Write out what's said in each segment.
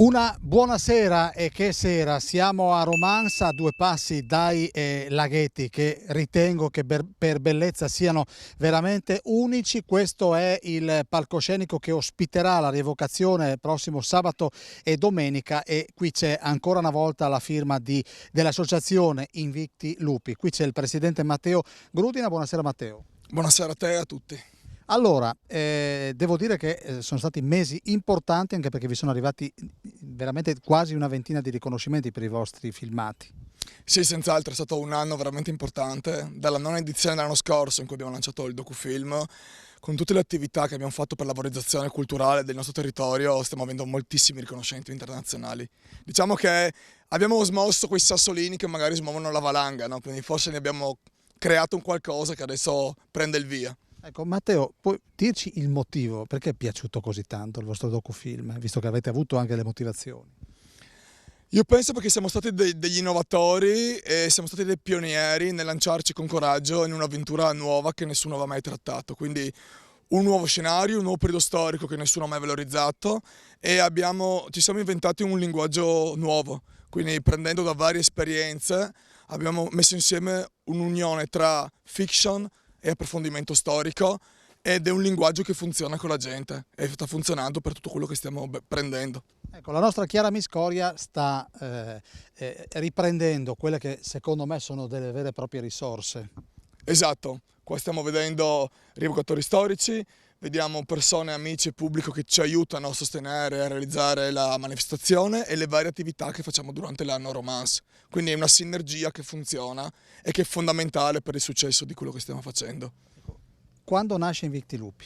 Una buonasera e che sera, siamo a Romans a due passi dai laghetti che ritengo che per bellezza siano veramente unici. Questo è il palcoscenico che ospiterà la rievocazione prossimo sabato e domenica e qui c'è ancora una volta la firma dell'associazione Invicti Lupi. Qui c'è il presidente Matteo Grudina. Buonasera Matteo. Buonasera a te e a tutti. Allora, devo dire che sono stati mesi importanti anche perché vi sono arrivati veramente quasi una ventina di riconoscimenti per i vostri filmati. Sì, senz'altro è stato un anno veramente importante, dalla nona edizione dell'anno scorso in cui abbiamo lanciato il docufilm, con tutte le attività che abbiamo fatto per la valorizzazione culturale del nostro territorio, stiamo avendo moltissimi riconoscimenti internazionali. Diciamo che abbiamo smosso quei sassolini che magari smuovono la valanga, no? Quindi forse ne abbiamo creato un qualcosa che adesso prende il via. Ecco, Matteo, puoi dirci il motivo, perché è piaciuto così tanto il vostro docufilm, visto che avete avuto anche le motivazioni? Io penso perché siamo stati degli innovatori e siamo stati dei pionieri nel lanciarci con coraggio in un'avventura nuova che nessuno aveva mai trattato. Quindi un nuovo scenario, un nuovo periodo storico che nessuno ha mai valorizzato e ci siamo inventati un linguaggio nuovo. Quindi prendendo da varie esperienze abbiamo messo insieme un'unione tra fiction e approfondimento storico ed è un linguaggio che funziona con la gente e sta funzionando per tutto quello che stiamo prendendo. Ecco, la nostra Chiara Miscoria sta riprendendo quelle che secondo me sono delle vere e proprie risorse. Esatto, qua stiamo vedendo rievocatori storici, vediamo persone, amici e pubblico che ci aiutano a sostenere e a realizzare la manifestazione e le varie attività che facciamo durante l'anno Romans. Quindi è una sinergia che funziona e che è fondamentale per il successo di quello che stiamo facendo. Quando nasce Invicti Lupi?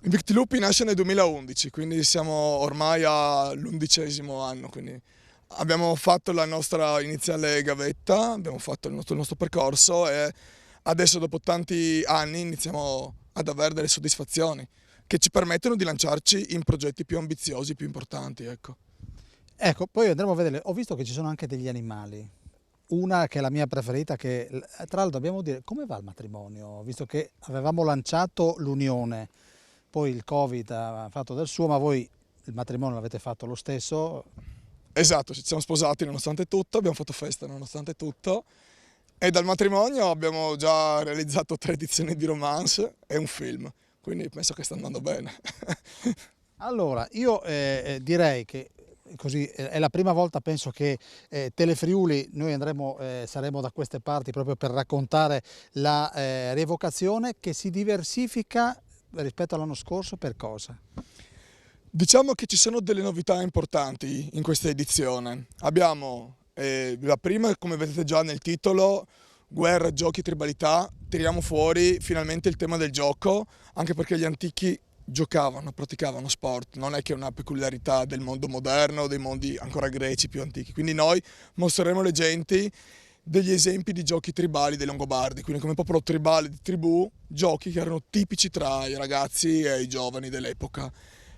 Invicti Lupi nasce nel 2011, quindi siamo ormai all'11° anno. Quindi abbiamo fatto la nostra iniziale gavetta, abbiamo fatto il nostro percorso e adesso dopo tanti anni iniziamo ad avere delle soddisfazioni che ci permettono di lanciarci in progetti più ambiziosi, più importanti. Ecco, poi andremo a vedere, ho visto che ci sono anche degli animali. Una che è la mia preferita, che tra l'altro dobbiamo dire come va il matrimonio, visto che avevamo lanciato l'unione, poi il Covid ha fatto del suo, ma voi il matrimonio l'avete fatto lo stesso. Esatto, ci siamo sposati nonostante tutto, abbiamo fatto festa nonostante tutto e dal matrimonio abbiamo già realizzato 3 edizioni di Romance e un film, quindi penso che sta andando bene. Allora, io direi che così è la prima volta, penso che Telefriuli noi saremo da queste parti proprio per raccontare la rievocazione che si diversifica rispetto all'anno scorso per cosa? Diciamo che ci sono delle novità importanti in questa edizione. Abbiamo la prima, come vedete già nel titolo, guerra, giochi, tribalità. Tiriamo fuori finalmente il tema del gioco, anche perché gli antichi giocavano, praticavano sport, non è che è una peculiarità del mondo moderno, dei mondi ancora greci più antichi. Quindi noi mostreremo alle genti degli esempi di giochi tribali dei Longobardi, quindi come popolo tribale di tribù, giochi che erano tipici tra i ragazzi e i giovani dell'epoca.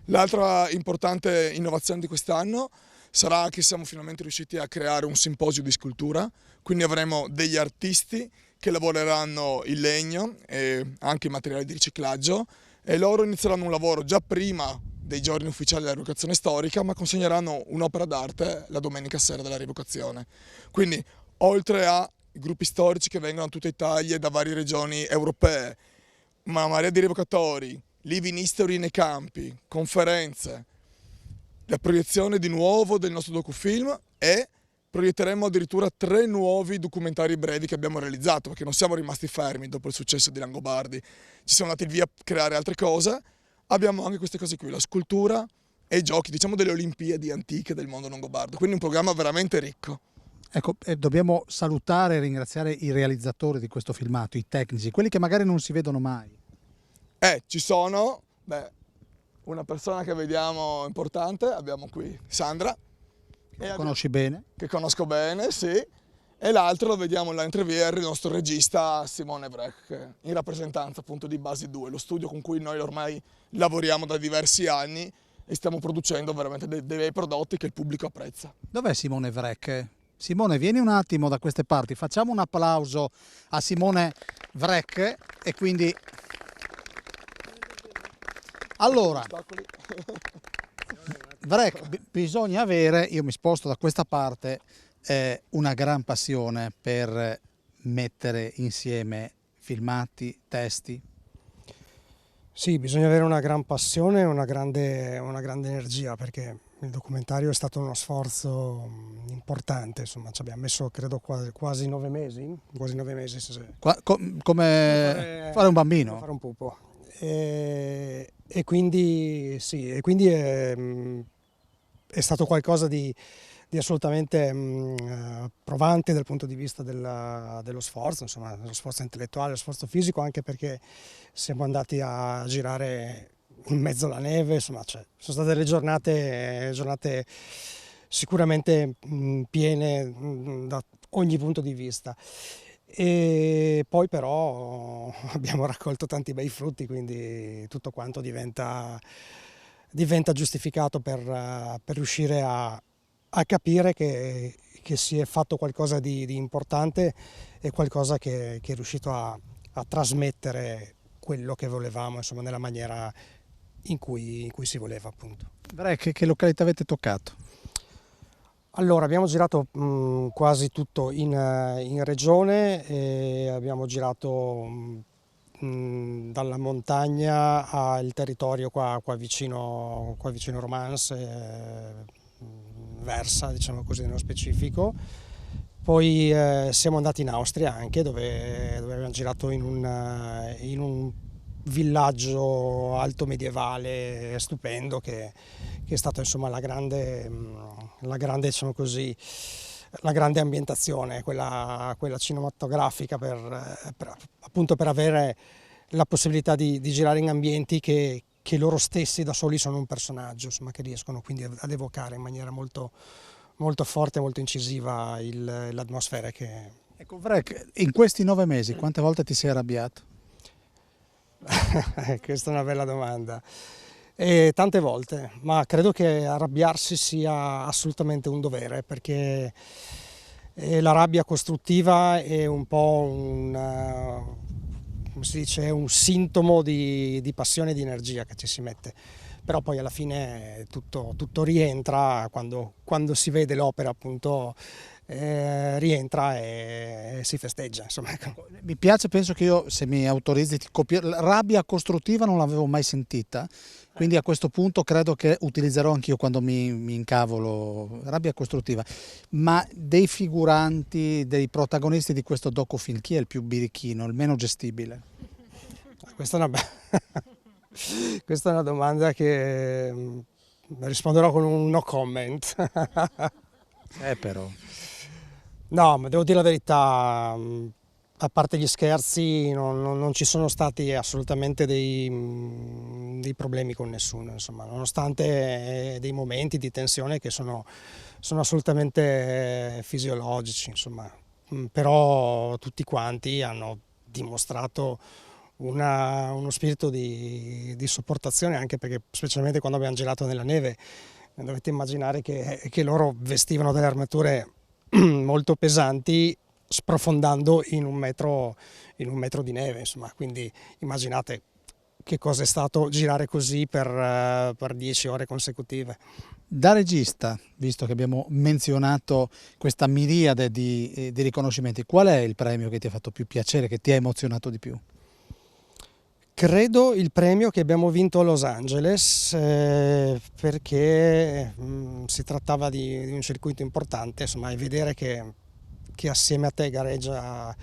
L'altra importante innovazione di quest'anno sarà che siamo finalmente riusciti a creare un simposio di scultura, quindi avremo degli artisti che lavoreranno il legno e anche i materiali di riciclaggio e loro inizieranno un lavoro già prima dei giorni ufficiali della rievocazione storica, ma consegneranno un'opera d'arte la domenica sera della rievocazione. Quindi, oltre ai gruppi storici che vengono da tutta Italia e da varie regioni europee, una marea di rievocatori, Living History nei campi, conferenze, la proiezione di nuovo del nostro docufilm e proietteremo addirittura 3 nuovi documentari brevi che abbiamo realizzato, perché non siamo rimasti fermi dopo il successo di Langobardi, ci siamo andati via a creare altre cose, abbiamo anche queste cose qui, la scultura e i giochi, diciamo delle Olimpiadi antiche del mondo longobardo, quindi un programma veramente ricco. Ecco, dobbiamo salutare e ringraziare i realizzatori di questo filmato, i tecnici, quelli che magari non si vedono mai. Ci sono, una persona che vediamo importante, abbiamo qui Sandra. Conosci bene? Che conosco bene, sì. E l'altro lo vediamo là in Treviere, il nostro regista Simone Vrech, in rappresentanza appunto di Basi 2, lo studio con cui noi ormai lavoriamo da diversi anni e stiamo producendo veramente dei bei prodotti che il pubblico apprezza. Dov'è Simone Vrech? Simone, vieni un attimo da queste parti, facciamo un applauso a Simone Vrech e quindi... Allora, Vrek, bisogna avere, io mi sposto da questa parte, una gran passione per mettere insieme filmati, testi. Sì, bisogna avere una gran passione e una grande energia, perché il documentario è stato uno sforzo importante, insomma, ci abbiamo messo credo quasi 9 mesi, Come fare un bambino. fare un pupo. E quindi sì, è stato qualcosa di assolutamente provante dal punto di vista dello sforzo, insomma, dello sforzo intellettuale, dello sforzo fisico, anche perché siamo andati a girare in mezzo alla neve, insomma, sono state delle giornate sicuramente piene da ogni punto di vista. E poi però abbiamo raccolto tanti bei frutti, quindi tutto quanto diventa giustificato per riuscire a capire che si è fatto qualcosa di importante e qualcosa che è riuscito a trasmettere quello che volevamo, insomma, nella maniera in cui si voleva, appunto. Vrek, che località avete toccato? Allora, abbiamo girato quasi tutto in regione e abbiamo girato dalla montagna al territorio qua vicino Romance, Versa, diciamo così, nello specifico. Poi siamo andati in Austria anche, dove abbiamo girato in un villaggio alto medievale stupendo che è stato, insomma, la grande, diciamo così, la grande ambientazione, quella cinematografica appunto per avere la possibilità di girare in ambienti che loro stessi da soli sono un personaggio, insomma, che riescono quindi ad evocare in maniera molto, molto forte, molto incisiva l'atmosfera che... Ecco, Vrek, in questi 9 mesi quante volte ti sei arrabbiato? Questa è una bella domanda. Tante volte, ma credo che arrabbiarsi sia assolutamente un dovere, perché la rabbia costruttiva è un po' come si dice, un sintomo di passione e di energia che ci si mette. Però poi alla fine tutto rientra quando si vede l'opera, appunto, rientra e si festeggia, insomma. Mi piace, penso che io, se mi autorizzi, ti copierò. Rabbia costruttiva non l'avevo mai sentita, quindi a questo punto credo che utilizzerò anch'io quando mi incavolo. Rabbia costruttiva. Ma dei figuranti, dei protagonisti di questo docufilm, chi è il più birichino, il meno gestibile? Questa è una domanda che risponderò con un no comment. Però. No, ma devo dire la verità, a parte gli scherzi non ci sono stati assolutamente dei problemi con nessuno, insomma, nonostante dei momenti di tensione che sono assolutamente fisiologici, insomma, però tutti quanti hanno dimostrato uno spirito di sopportazione, anche perché specialmente quando abbiamo girato nella neve, dovete immaginare che loro vestivano delle armature molto pesanti, sprofondando in un metro di neve, insomma, quindi immaginate che cosa è stato girare così per 10 ore consecutive. Da regista, visto che abbiamo menzionato questa miriade di riconoscimenti, qual è il premio che ti ha fatto più piacere, che ti ha emozionato di più? Credo il premio che abbiamo vinto a Los Angeles, perché si trattava di un circuito importante, insomma, e vedere che assieme a te gareggiano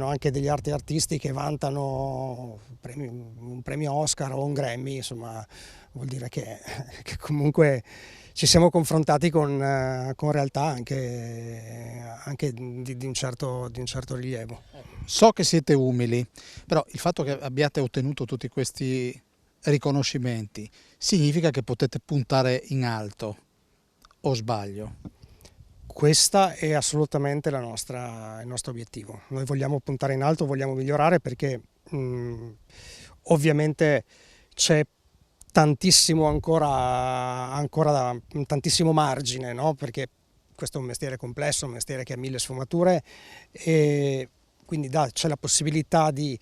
anche degli altri artisti che vantano un premio Oscar o un Grammy, insomma, vuol dire che comunque ci siamo confrontati con realtà anche di un certo rilievo. So che siete umili, però il fatto che abbiate ottenuto tutti questi riconoscimenti significa che potete puntare in alto, o sbaglio? Questa è assolutamente il nostro obiettivo. Noi vogliamo puntare in alto, vogliamo migliorare, perché ovviamente c'è tantissimo ancora tantissimo margine, no? Perché questo è un mestiere complesso, un mestiere che ha 1000 sfumature, e quindi c'è la possibilità di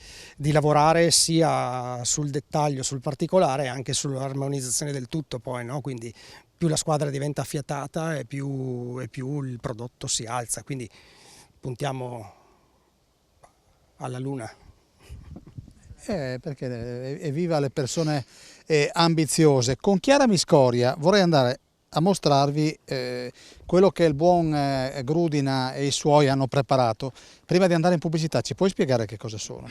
lavorare sia sul dettaglio, sul particolare, anche sull'armonizzazione del tutto poi, no? Quindi più la squadra diventa affiatata e più il prodotto si alza, quindi puntiamo alla luna. Perché evviva le persone ambiziose. Con Chiara Miscoria vorrei andare a mostrarvi quello che il buon Grudina e i suoi hanno preparato. Prima di andare in pubblicità, ci puoi spiegare che cosa sono?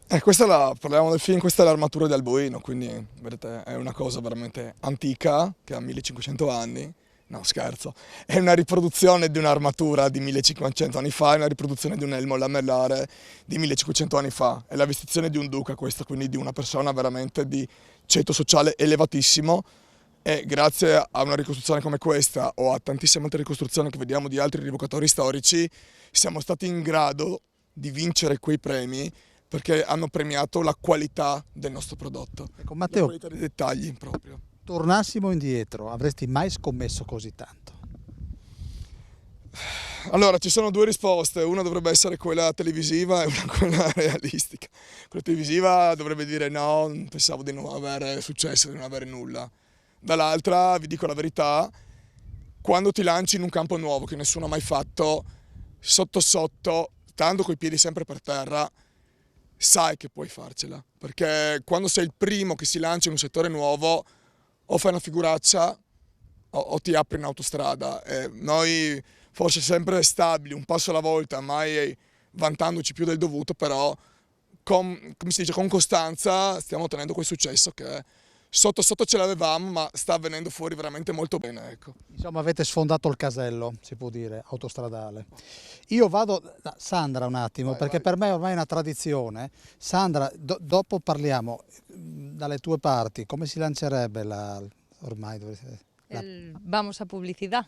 Parliamo del film, questa è l'armatura di Alboino, quindi vedete è una cosa veramente antica, che ha 1500 anni. No, scherzo, è una riproduzione di un'armatura di 1500 anni fa, è una riproduzione di un elmo lamellare di 1500 anni fa. È la vestizione di un duca questa, quindi di una persona veramente di ceto sociale elevatissimo, e grazie a una ricostruzione come questa o a tantissime altre ricostruzioni che vediamo di altri rievocatori storici siamo stati in grado di vincere quei premi perché hanno premiato la qualità del nostro prodotto, Ecco, Matteo, la qualità dei dettagli proprio. tornassimo indietro, avresti mai scommesso così tanto? Allora, ci sono due risposte, una dovrebbe essere quella televisiva e una quella realistica. Quella televisiva dovrebbe dire no, pensavo di non avere successo, di non avere nulla. Dall'altra, vi dico la verità, quando ti lanci in un campo nuovo che nessuno ha mai fatto, sotto sotto, stando coi piedi sempre per terra, sai che puoi farcela. Perché quando sei il primo che si lancia in un settore nuovo, o fai una figuraccia o ti apri in autostrada. Noi forse sempre stabili, un passo alla volta, mai vantandoci più del dovuto, però come si dice, con costanza stiamo ottenendo quel successo che sotto sotto ce l'avevamo, ma sta venendo fuori veramente molto bene. Ecco. Insomma, avete sfondato il casello, si può dire, autostradale. Io vado da Sandra un attimo, perché per me ormai è una tradizione. Sandra, dopo parliamo dalle tue parti, come si lancerebbe ormai Vamos a publicidad.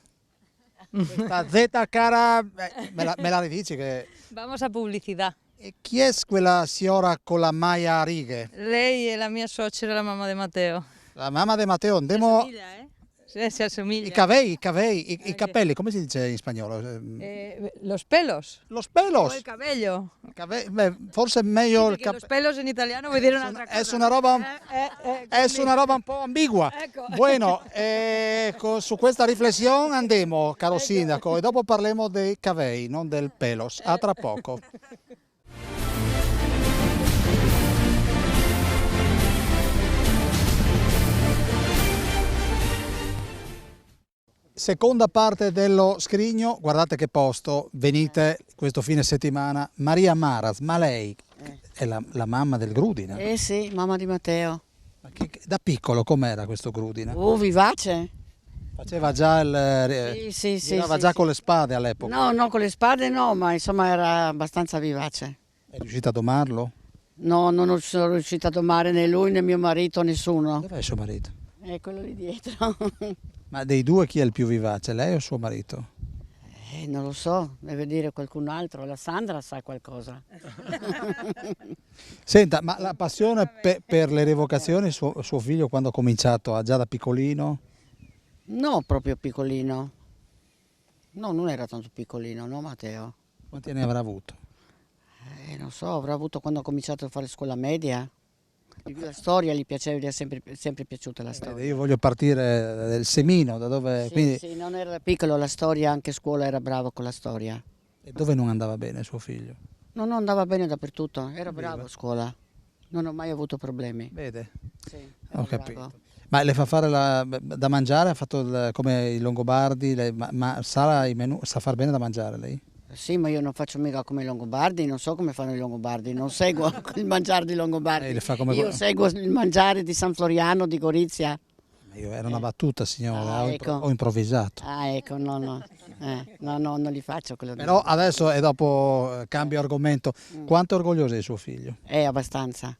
questa Z cara, me la ridici che... Vamos a pubblicità. E chi è quella signora con la maglia a righe? Lei è la mia suocera, la mamma di Matteo. La mamma di Matteo, Si andiamo... assomiglia, eh? Sì, si assomiglia. I capelli, come si dice in spagnolo? Los pelos. Los O pelos. el cabello. Beh, forse è meglio il Perché los pelos in italiano vuol dire un'altra cosa. Es una roba, es quindi- una roba un po' ambigua. Ecco. Bueno, su questa riflessione andiamo, caro sindaco, e dopo parliamo dei cavei, non del pelos. A tra poco. Seconda parte dello scrigno, guardate che posto, venite questo fine settimana. Maria Maras, ma lei è la mamma del Grudina? Eh sì, mamma di Matteo. Ma da piccolo com'era questo Grudina? Vivace. Faceva già Sì, girava sì, già sì. con le spade all'epoca. No, no, con le spade no, ma insomma era abbastanza vivace. È riuscita a domarlo? No, non sono riuscita a domare né lui né mio marito, nessuno. Dov'è suo marito? È quello lì dietro. Ma dei due chi è il più vivace, lei o suo marito? Non lo so, deve dire qualcun altro, la Sandra sa qualcosa. Senta, ma la passione per le rievocazioni, suo figlio quando ha cominciato, già da piccolino? No, proprio piccolino. No, non era tanto piccolino, no Matteo? Quanti anni avrà avuto? Non so, avrà avuto quando ha cominciato a fare scuola media. La storia gli piaceva, gli è sempre piaciuta la storia. Io voglio partire dal Semino, da dove... Sì, quindi, sì, non era piccolo, la storia, anche a scuola era bravo con la storia. e dove non andava bene suo figlio? Non andava bene dappertutto, era bravo a scuola, non ho mai avuto problemi. Vede? Sì, Ho era capito. bravo. Ma le fa fare da mangiare? Ha fatto come i longobardi? Ma sa far bene da mangiare lei? Sì, ma io non faccio mica come i longobardi, non so come fanno i longobardi, non seguo il mangiare di longobardi. Lei le fa come... Io seguo il mangiare di San Floriano, di Gorizia. Era una battuta, signora, ecco. ho improvvisato. Ah, ecco, no, no, non li faccio quello di... Però adesso, e dopo cambio argomento, quanto è orgoglioso di suo figlio? Abbastanza.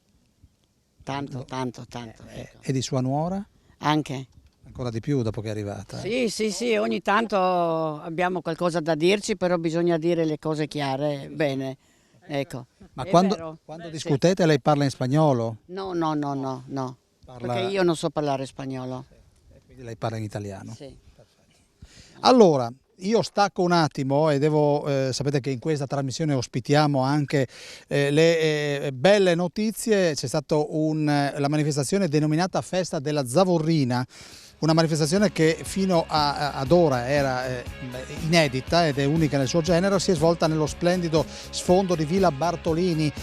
Tanto. Ecco. E di sua nuora? Anche. Ancora di più dopo che è arrivata. Sì, ogni tanto abbiamo qualcosa da dirci, però bisogna dire le cose chiare, bene, ecco. Ma È quando vero? Sì. discutete lei parla in spagnolo? No, Parla... perché io non so parlare spagnolo. Quindi lei parla in italiano. Sì. Allora, io stacco un attimo e sapete che in questa trasmissione ospitiamo anche le belle notizie. C'è stata la manifestazione denominata Festa della Zavorrina, una manifestazione che fino ad ora era inedita ed è unica nel suo genere. Si è svolta nello splendido sfondo di Villa Bartolini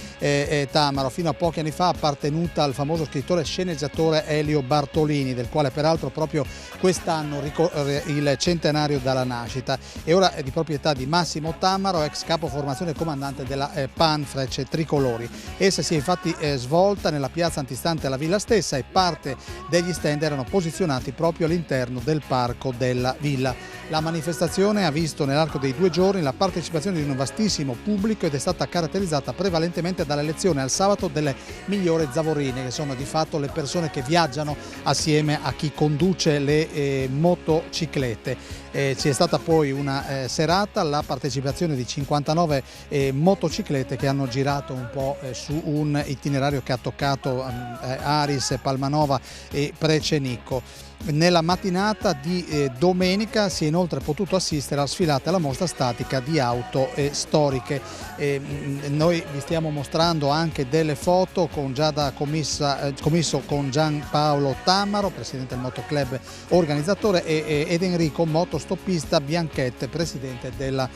Tamaro, fino a pochi anni fa appartenuta al famoso scrittore e sceneggiatore Elio Bartolini, del quale peraltro proprio quest'anno il centenario dalla nascita, e ora è di proprietà di Massimo Tamaro, ex capo formazione e comandante della Panfrecce Tricolori. Essa si è infatti svolta nella piazza antistante alla villa stessa e parte degli stand erano posizionati proprio all'interno del parco della villa. La manifestazione ha visto nell'arco dei 2 giorni la partecipazione di un vastissimo pubblico ed è stata caratterizzata prevalentemente dall'elezione al sabato delle migliori zavorrine, che sono di fatto le persone che viaggiano assieme a chi conduce le motociclette. Ci è stata poi una serata, la partecipazione di 59 motociclette che hanno girato un po' su un itinerario che ha toccato Aris, Palmanova e Precenicco. Nella mattinata di domenica si è inoltre potuto assistere alla sfilata e alla mostra statica di auto storiche. Noi vi stiamo mostrando anche delle foto commisso con Giampaolo Tamaro, presidente del Motoclub organizzatore, ed Enrico, motostoppista Bianchette, presidente della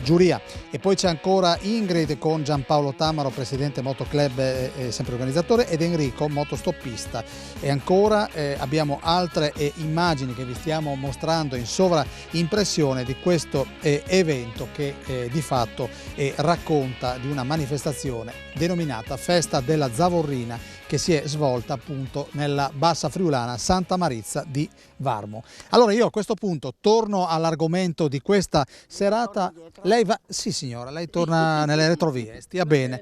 giuria. E poi c'è ancora Ingrid con Giampaolo Tamaro, presidente Motoclub sempre organizzatore, ed Enrico, motostoppista. E ancora abbiamo altre immagini che vi stiamo mostrando in sovraimpressione di questo evento che di fatto racconta di una manifestazione denominata Festa della Zavorrina, che si è svolta appunto nella Bassa Friulana Santa Marizza di Varmo. Allora io a questo punto torno all'argomento di questa serata. Lei va? Sì signora, lei torna nelle retrovie, stia bene.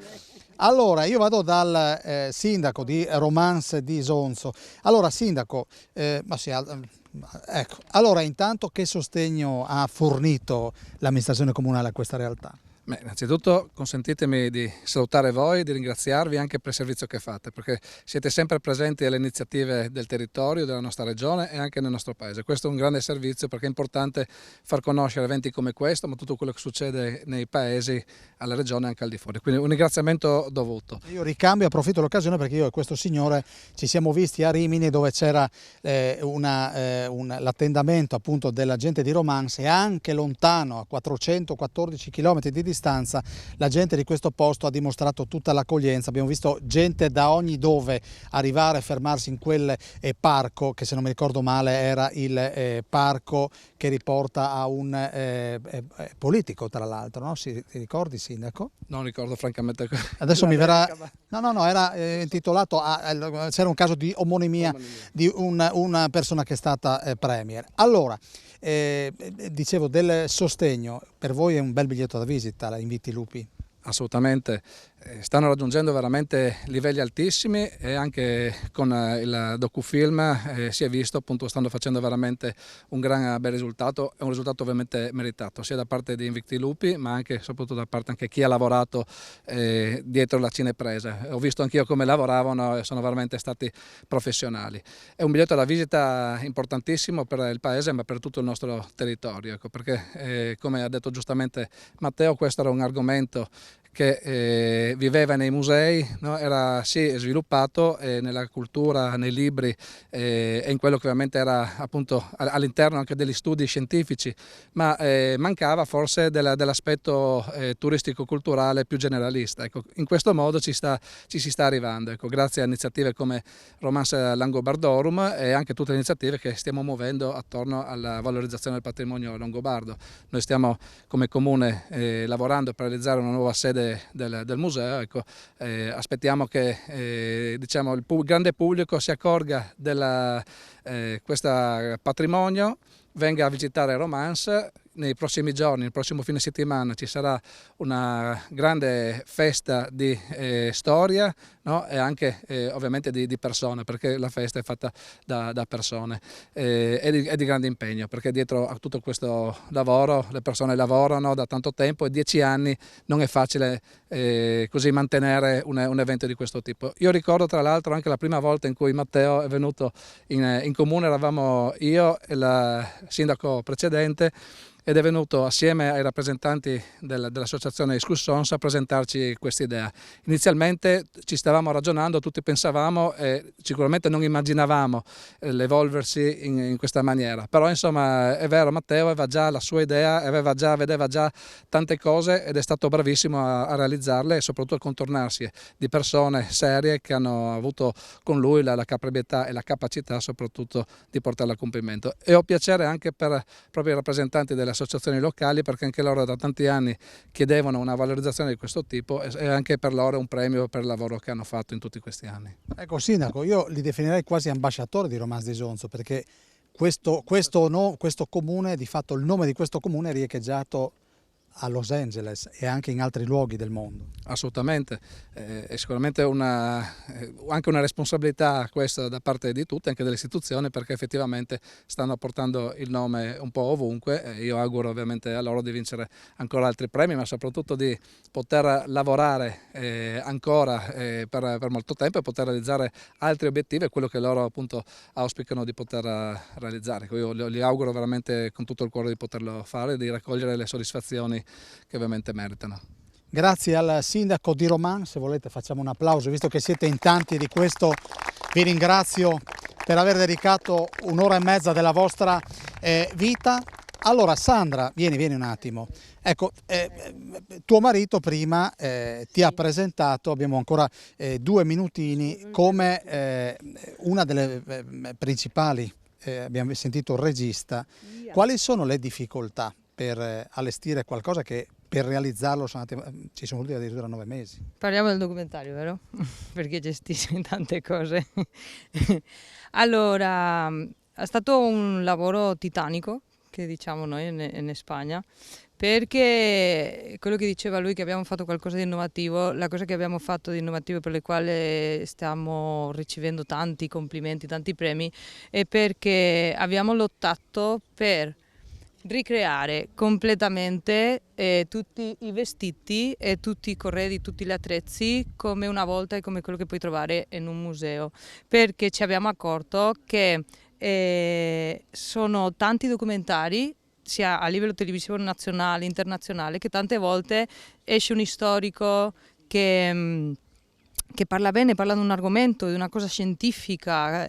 Allora io vado dal sindaco di Romans di Isonzo. Allora sindaco, ecco, allora intanto che sostegno ha fornito l'amministrazione comunale a questa realtà? Beh, innanzitutto consentitemi di salutare voi, di ringraziarvi anche per il servizio che fate, perché siete sempre presenti alle iniziative del territorio, della nostra regione e anche nel nostro paese. Questo è un grande servizio perché è importante far conoscere eventi come questo, ma tutto quello che succede nei paesi, alla regione e anche al di fuori. Quindi un ringraziamento dovuto. Io ricambio, approfitto dell'occasione perché io e questo signore ci siamo visti a Rimini, dove c'era l'attendamento appunto della gente di Romans, e anche lontano, a 414 km di distanza, la gente di questo posto ha dimostrato tutta l'accoglienza. Abbiamo visto gente da ogni dove arrivare e fermarsi in quel parco, che se non mi ricordo male era il parco che riporta a un politico, tra l'altro, no? Ti ricordi, sindaco? Non ricordo francamente. Adesso mi verrà... No, era intitolato c'era un caso di omonimia di una persona che è stata premier. Allora, dicevo del sostegno, per voi è un bel biglietto da visita, la Inviti Lupi? Assolutamente, stanno raggiungendo veramente livelli altissimi e anche con il docufilm si è visto, appunto, stanno facendo veramente un gran bel risultato, è un risultato ovviamente meritato sia da parte di Invicti Lupi ma anche soprattutto da parte anche chi ha lavorato dietro la cinepresa. Ho visto anch'io come lavoravano e sono veramente stati professionali. È un biglietto da visita importantissimo per il paese ma per tutto il nostro territorio, ecco, perché come ha detto giustamente Matteo, questo era un argomento che viveva nei musei, no? Era sì sviluppato nella cultura, nei libri e in quello che ovviamente era appunto all'interno anche degli studi scientifici, ma mancava forse dell'aspetto turistico-culturale più generalista. Ecco, in questo modo ci si sta arrivando, ecco, grazie a iniziative come Romans Langobardorum e anche tutte le iniziative che stiamo muovendo attorno alla valorizzazione del patrimonio longobardo. Noi stiamo come comune lavorando per realizzare una nuova sede del museo, ecco, aspettiamo che diciamo, il grande pubblico si accorga di questo patrimonio, venga a visitare Romans. Nei prossimi giorni, il prossimo fine settimana ci sarà una grande festa di storia, no? E anche ovviamente di persone, perché la festa è fatta da persone e di grande impegno, perché dietro a tutto questo lavoro le persone lavorano da tanto tempo e 10 anni non è facile così mantenere un evento di questo tipo. Io ricordo tra l'altro anche la prima volta in cui Matteo è venuto in comune, eravamo io e il sindaco precedente, ed è venuto assieme ai rappresentanti dell'associazione Iscussons a presentarci questa idea. Inizialmente ci stavamo ragionando, tutti pensavamo e sicuramente non immaginavamo l'evolversi in questa maniera, però insomma è vero, Matteo aveva già la sua idea, vedeva già tante cose ed è stato bravissimo a realizzarle e soprattutto a contornarsi di persone serie che hanno avuto con lui la caparbietà e la capacità soprattutto di portarla a compimento. E ho piacere anche per proprio i rappresentanti delle associazioni locali, perché anche loro da tanti anni chiedevano una valorizzazione di questo tipo e anche per loro un premio per il lavoro che hanno fatto in tutti questi anni. Ecco Sindaco, io li definirei quasi ambasciatori di Romans d'Isonzo, perché questo comune, di fatto il nome di questo comune è riecheggiato a Los Angeles e anche in altri luoghi del mondo. Assolutamente, è sicuramente anche una responsabilità questa da parte di tutti, anche delle istituzioni, perché effettivamente stanno portando il nome un po' ovunque. Io auguro ovviamente a loro di vincere ancora altri premi, ma soprattutto di poter lavorare ancora per molto tempo e poter realizzare altri obiettivi, quello che loro appunto auspicano di poter realizzare. Io li auguro veramente con tutto il cuore di poterlo fare e di raccogliere le soddisfazioni che ovviamente meritano. Grazie al sindaco di Romans, se volete facciamo un applauso, visto che siete in tanti di questo, vi ringrazio per aver dedicato un'ora e mezza della vostra vita. Allora Sandra, vieni un attimo, ecco, tuo marito prima ti ha presentato, abbiamo ancora 2 minutini, come una delle principali, abbiamo sentito il regista. Quali sono le difficoltà per allestire qualcosa che per realizzarlo ci sono voluti addirittura 9 mesi? Parliamo del documentario, vero? Perché gestisce tante cose. Allora, è stato un lavoro titanico, che diciamo noi in Spagna, perché quello che diceva lui, che abbiamo fatto qualcosa di innovativo, la cosa che abbiamo fatto di innovativo per le quali stiamo ricevendo tanti complimenti, tanti premi, è perché abbiamo lottato per ricreare completamente tutti i vestiti e tutti i corredi, tutti gli attrezzi come una volta e come quello che puoi trovare in un museo, perché ci abbiamo accorto che sono tanti documentari sia a livello televisivo nazionale, internazionale, che tante volte esce un storico che parla bene, parla di un argomento, di una cosa scientifica,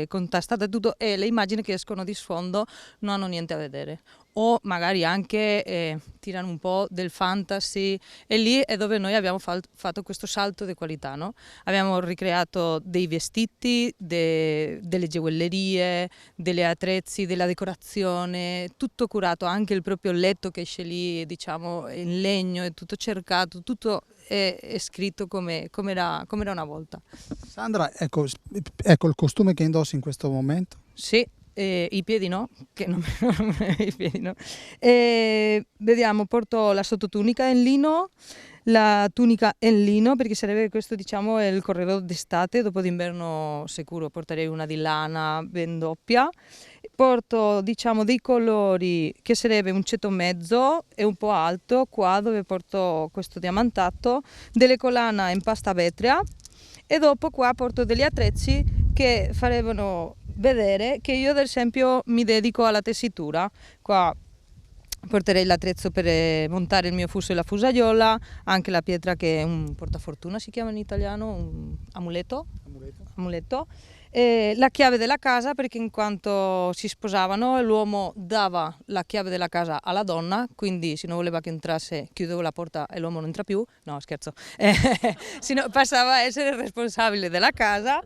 contestata e tutto, e le immagini che escono di sfondo non hanno niente a vedere. O magari anche tirano un po' del fantasy, e lì è dove noi abbiamo fatto questo salto di qualità, no? Abbiamo ricreato dei vestiti, delle gioiellerie, degli attrezzi, della decorazione, tutto curato, anche il proprio letto che esce lì, diciamo, in legno, è tutto cercato, tutto è scritto come era una volta. Sandra, ecco il costume che indossi in questo momento? Sì. I piedi no, che non i piedi no. Vediamo, porto la sottotunica in lino, la tunica in lino, perché sarebbe questo, diciamo, è il corredo d'estate, dopo d'inverno sicuro porterei una di lana ben doppia. Porto, diciamo, dei colori che sarebbe un ceto mezzo e un po' alto, qua dove porto questo diamantato, delle collane in pasta vetrea, e dopo qua porto degli attrezzi che farebbero vedere che io ad esempio mi dedico alla tessitura. Qua porterei l'attrezzo per montare il mio fuso e la fusaiola, anche la pietra che è un portafortuna, si chiama in italiano, un amuleto. La chiave della casa, perché in quanto si sposavano l'uomo dava la chiave della casa alla donna, quindi se non voleva che entrasse chiudevo la porta e l'uomo non entra più, no scherzo, passava a essere il responsabile della casa.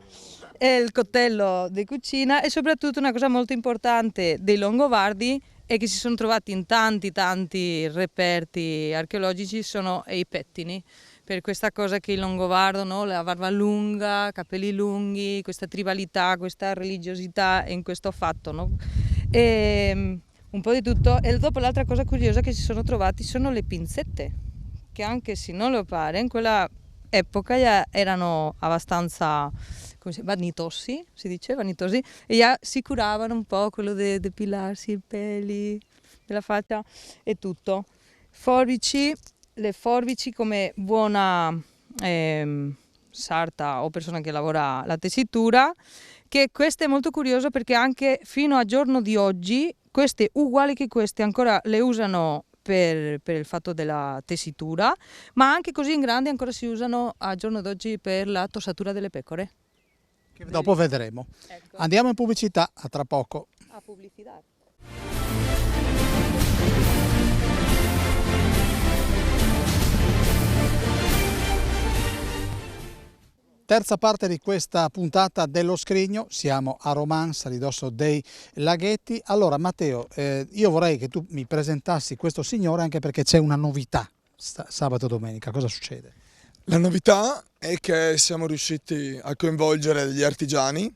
Il coltello di cucina, e soprattutto una cosa molto importante dei Longobardi e che si sono trovati in tanti reperti archeologici sono i pettini, per questa cosa che il longobardo, no? La barba lunga, capelli lunghi, questa tribalità, questa religiosità in questo fatto, no? E un po' di tutto. E dopo l'altra cosa curiosa che si sono trovati sono le pinzette, che anche se non lo pare in quella epoca già erano abbastanza vanitosi, si dice, vanitosi, e già si curavano un po' quello di depilarsi i peli della faccia e tutto. Forbici, le forbici come buona sarta o persona che lavora la tessitura, che questo è molto curioso perché anche fino al giorno di oggi queste uguali che queste ancora le usano per il fatto della tessitura, ma anche così in grande ancora si usano al giorno d'oggi per la tossatura delle pecore. Che dopo vedremo. Ecco. Andiamo in pubblicità, a tra poco. A pubblicità. Terza parte di questa puntata dello Scrigno, siamo a Romanza, a ridosso dei laghetti. Allora Matteo, io vorrei che tu mi presentassi questo signore anche perché c'è una novità sabato e domenica. Cosa succede? La novità è che siamo riusciti a coinvolgere degli artigiani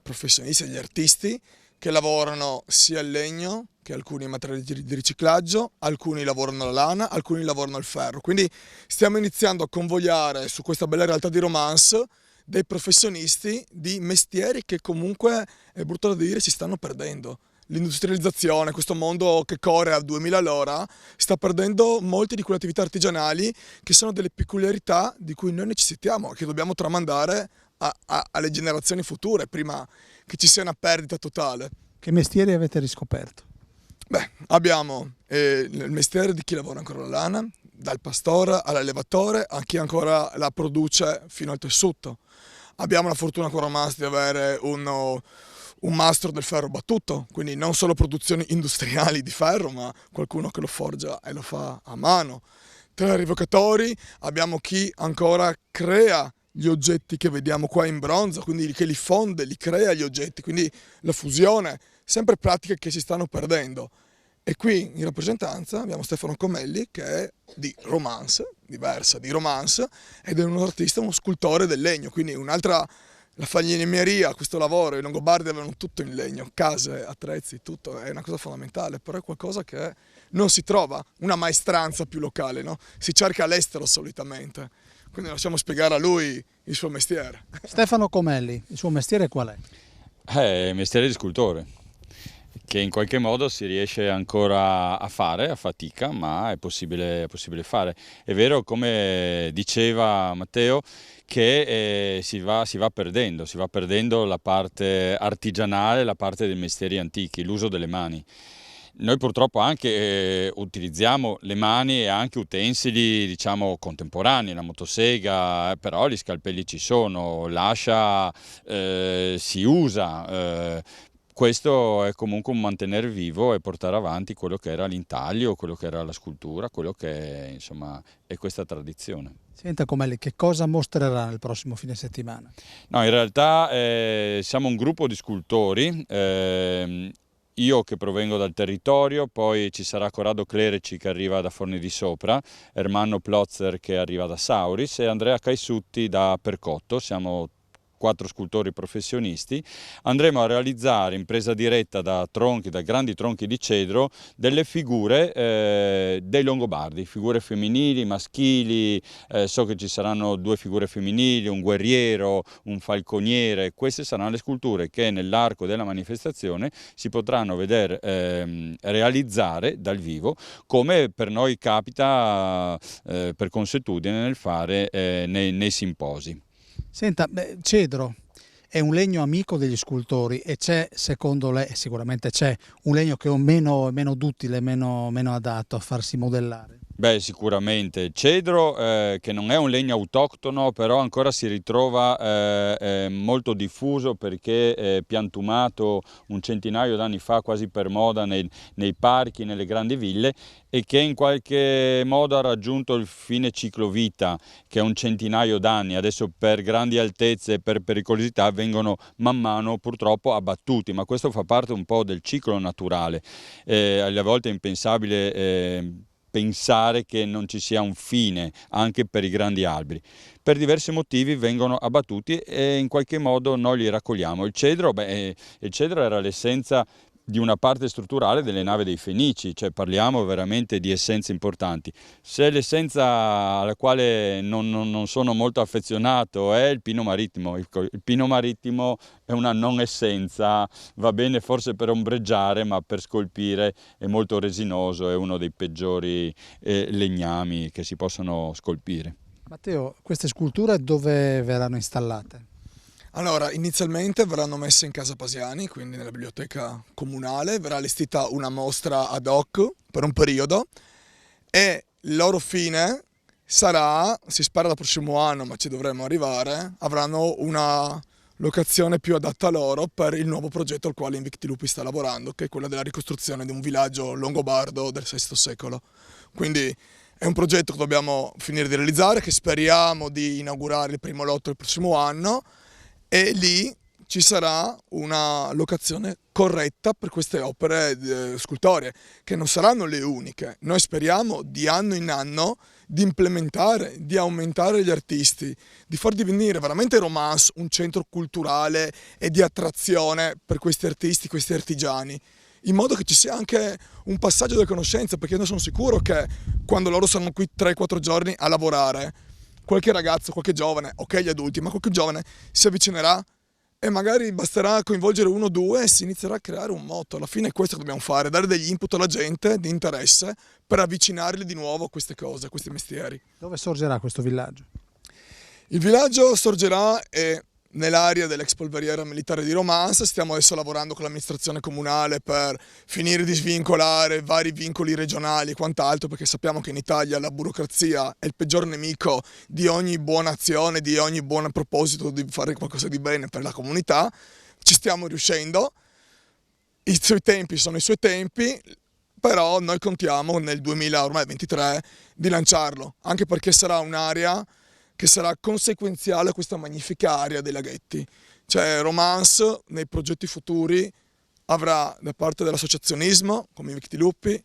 professionisti, degli artisti che lavorano sia il legno che alcuni materiali di riciclaggio, alcuni lavorano la lana, alcuni lavorano il ferro. Quindi stiamo iniziando a convogliare su questa bella realtà di Romance dei professionisti di mestieri che comunque, è brutto da dire, si stanno perdendo. L'industrializzazione, questo mondo che corre a 2000 all'ora, sta perdendo molte di quelle attività artigianali che sono delle peculiarità di cui noi necessitiamo, che dobbiamo tramandare alle generazioni future, prima che ci sia una perdita totale. Che mestieri avete riscoperto? Beh, abbiamo il mestiere di chi lavora ancora la lana, dal pastore all'allevatore a chi ancora la produce fino al tessuto. Abbiamo la fortuna con Romance di avere un mastro del ferro battuto, quindi non solo produzioni industriali di ferro, ma qualcuno che lo forgia e lo fa a mano. Tra i rivocatori abbiamo chi ancora crea gli oggetti che vediamo qua in bronzo, quindi che li fonde, li crea gli oggetti, quindi la fusione, sempre pratiche che si stanno perdendo. E qui in rappresentanza abbiamo Stefano Comelli, che è di Romance, diversa di Romance, ed è un artista, uno scultore del legno, quindi un'altra, la falegnameria, questo lavoro, i Longobardi avevano tutto in legno, case, attrezzi, tutto, è una cosa fondamentale, però è qualcosa che non si trova, una maestranza più locale, no? Si cerca all'estero solitamente. Quindi lasciamo spiegare a lui il suo mestiere. Stefano Comelli, il suo mestiere qual è? È il mestiere di scultore, che in qualche modo si riesce ancora a fare, a fatica, ma è possibile fare. È vero, come diceva Matteo, che si va perdendo la parte artigianale, la parte dei mestieri antichi, l'uso delle mani. Noi purtroppo anche utilizziamo le mani e anche utensili, diciamo, contemporanei, la motosega, però gli scalpelli ci sono, l'ascia si usa. Questo è comunque un mantenere vivo e portare avanti quello che era l'intaglio, quello che era la scultura, quello che insomma è questa tradizione. Senta Comelli, che cosa mostrerà nel prossimo fine settimana? No, in realtà siamo un gruppo di scultori. Io che provengo dal territorio, poi ci sarà Corrado Clerici che arriva da Forni di Sopra, Ermanno Plotzer che arriva da Sauris e Andrea Caisutti da Percotto. Siamo 4 scultori professionisti. Andremo a realizzare in presa diretta da grandi tronchi di cedro delle figure dei Longobardi, figure femminili, maschili. So che ci saranno 2 figure femminili, un guerriero, un falconiere. Queste saranno le sculture che nell'arco della manifestazione si potranno vedere realizzare dal vivo, come per noi capita per consuetudine nel fare nei simposi. Senta, cedro è un legno amico degli scultori e c'è, secondo lei, sicuramente c'è un legno che è meno duttile, meno adatto a farsi modellare? Beh, sicuramente. Il cedro, che non è un legno autoctono, però ancora si ritrova molto diffuso perché è piantumato un centinaio d'anni fa, quasi per moda, nei parchi, nelle grandi ville, e che in qualche modo ha raggiunto il fine ciclovita, che è un centinaio d'anni. Adesso per grandi altezze e per pericolosità vengono man mano purtroppo abbattuti, ma questo fa parte un po' del ciclo naturale. Alle volte è impensabile pensare che non ci sia un fine anche per i grandi alberi. Per diversi motivi vengono abbattuti e in qualche modo noi li raccogliamo. Il cedro era l'essenza di una parte strutturale delle navi dei Fenici, cioè parliamo veramente di essenze importanti. Se l'essenza alla quale non sono molto affezionato è il pino marittimo, il pino marittimo è una non essenza, va bene forse per ombreggiare, ma per scolpire è molto resinoso, è uno dei peggiori legnami che si possono scolpire. Matteo, queste sculture dove verranno installate? Allora, inizialmente verranno messe in Casa Pasiani, quindi nella biblioteca comunale, verrà allestita una mostra ad hoc per un periodo e il loro fine sarà, si spera dal prossimo anno, ma ci dovremmo arrivare, avranno una locazione più adatta a loro per il nuovo progetto al quale Invicti Lupi sta lavorando, che è quello della ricostruzione di un villaggio longobardo del VI secolo. Quindi è un progetto che dobbiamo finire di realizzare, che speriamo di inaugurare il primo lotto il prossimo anno, e lì ci sarà una locazione corretta per queste opere scultoree, che non saranno le uniche. Noi speriamo di anno in anno di implementare, di aumentare gli artisti, di far divenire veramente Romance un centro culturale e di attrazione per questi artisti, questi artigiani, in modo che ci sia anche un passaggio delle conoscenze, perché io sono sicuro che quando loro saranno qui 3-4 giorni a lavorare, qualche ragazzo, qualche giovane, ok gli adulti, ma qualche giovane si avvicinerà e magari basterà coinvolgere uno o due e si inizierà a creare un moto. Alla fine è questo che dobbiamo fare, dare degli input alla gente di interesse per avvicinarli di nuovo a queste cose, a questi mestieri. Dove sorgerà questo villaggio? Il villaggio sorgerà nell'area dell'ex polveriera militare di Romance. Stiamo adesso lavorando con l'amministrazione comunale per finire di svincolare vari vincoli regionali e quant'altro, perché sappiamo che in Italia la burocrazia è il peggior nemico di ogni buona azione, di ogni buon proposito di fare qualcosa di bene per la comunità. Ci stiamo riuscendo, i suoi tempi sono i suoi tempi, però noi contiamo nel 2023 di lanciarlo, anche perché sarà un'area che sarà conseguenziale a questa magnifica area dei laghetti. Cioè Romance nei progetti futuri avrà da parte dell'associazionismo, come Invicti Lupi,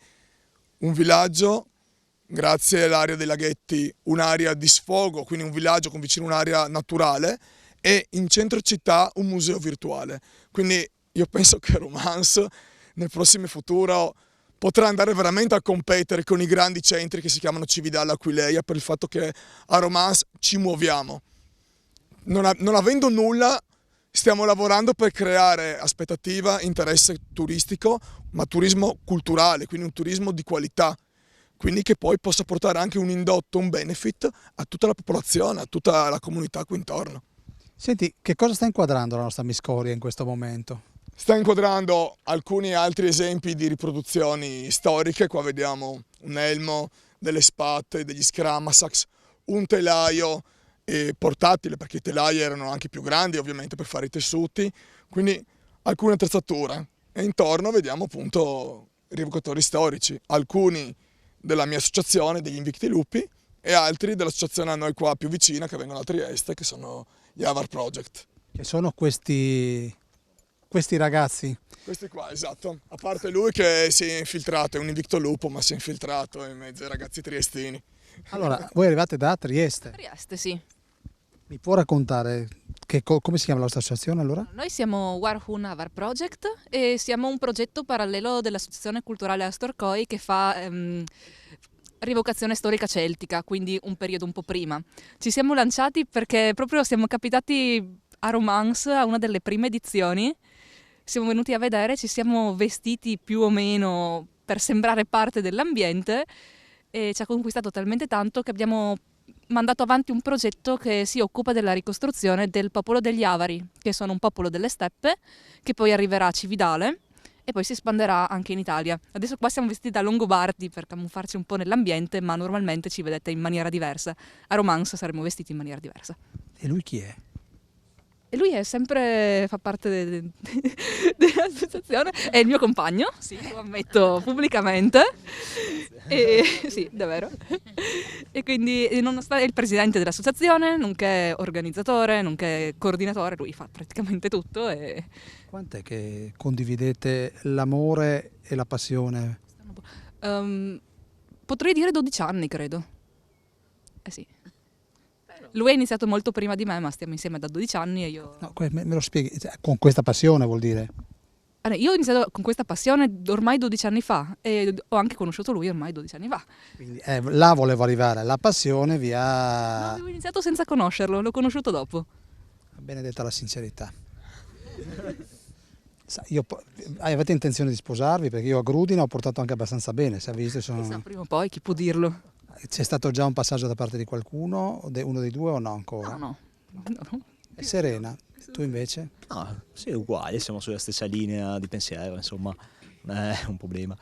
un villaggio, grazie all'area dei laghetti, un'area di sfogo, quindi un villaggio con vicino un'area naturale, e in centro città un museo virtuale. Quindi io penso che Romance nel prossimo futuro potrà andare veramente a competere con i grandi centri che si chiamano Cividale, Aquileia, per il fatto che a Romance ci muoviamo. Non avendo nulla, stiamo lavorando per creare aspettativa, interesse turistico, ma turismo culturale, quindi un turismo di qualità, quindi che poi possa portare anche un indotto, un benefit a tutta la popolazione, a tutta la comunità qui intorno. Senti, che cosa sta inquadrando la nostra Miscoria in questo momento? Sta inquadrando alcuni altri esempi di riproduzioni storiche. Qua vediamo un elmo, delle spate, degli scramasax, un telaio portatile, perché i telai erano anche più grandi ovviamente per fare i tessuti, quindi alcune attrezzature. E intorno vediamo appunto rievocatori storici, alcuni della mia associazione, degli Invicti Lupi, e altri dell'associazione a noi qua più vicina che vengono da Trieste, che sono gli Avar Project. Che sono questi ragazzi? Questi qua, esatto. A parte lui che si è infiltrato, è un invicto lupo, ma si è infiltrato in mezzo ai ragazzi triestini. Allora, voi arrivate da Trieste. Trieste, sì. Mi può raccontare come si chiama la vostra associazione allora? Noi siamo Warhun Avar Project e siamo un progetto parallelo dell'Associazione Culturale Astorcoi che fa rievocazione storica celtica, quindi un periodo un po' prima. Ci siamo lanciati perché proprio siamo capitati a Romance a una delle prime edizioni. Siamo venuti a vedere, ci siamo vestiti più o meno per sembrare parte dell'ambiente e ci ha conquistato talmente tanto che abbiamo mandato avanti un progetto che si occupa della ricostruzione del popolo degli Avari, che sono un popolo delle steppe, che poi arriverà a Cividale e poi si espanderà anche in Italia. Adesso qua siamo vestiti da longobardi per camuffarci un po' nell'ambiente, ma normalmente ci vedete in maniera diversa. A Romance saremo vestiti in maniera diversa. E lui chi è? E lui fa parte dell'associazione, è il mio compagno, sì, lo ammetto pubblicamente, e, sì, davvero. E quindi è il presidente dell'associazione, nonché organizzatore, nonché coordinatore, lui fa praticamente tutto. E... Quant'è che condividete l'amore e la passione? Potrei dire 12 anni, credo. Sì. Lui ha iniziato molto prima di me, ma stiamo insieme da 12 anni e io... No, me lo spieghi? Con questa passione vuol dire? Io ho iniziato con questa passione ormai 12 anni fa e ho anche conosciuto lui ormai 12 anni fa. Quindi là volevo arrivare, la passione vi ha... No, avevo iniziato senza conoscerlo, l'ho conosciuto dopo. Benedetta la sincerità. Avete intenzione di sposarvi? Perché io a Grudine ho portato anche abbastanza bene, se ha visto Chissà, prima o poi, chi può dirlo? C'è stato già un passaggio da parte di qualcuno, uno dei due o no ancora? No. È serena? Tu invece? No, sì, è uguale, siamo sulla stessa linea di pensiero, insomma, non è un problema.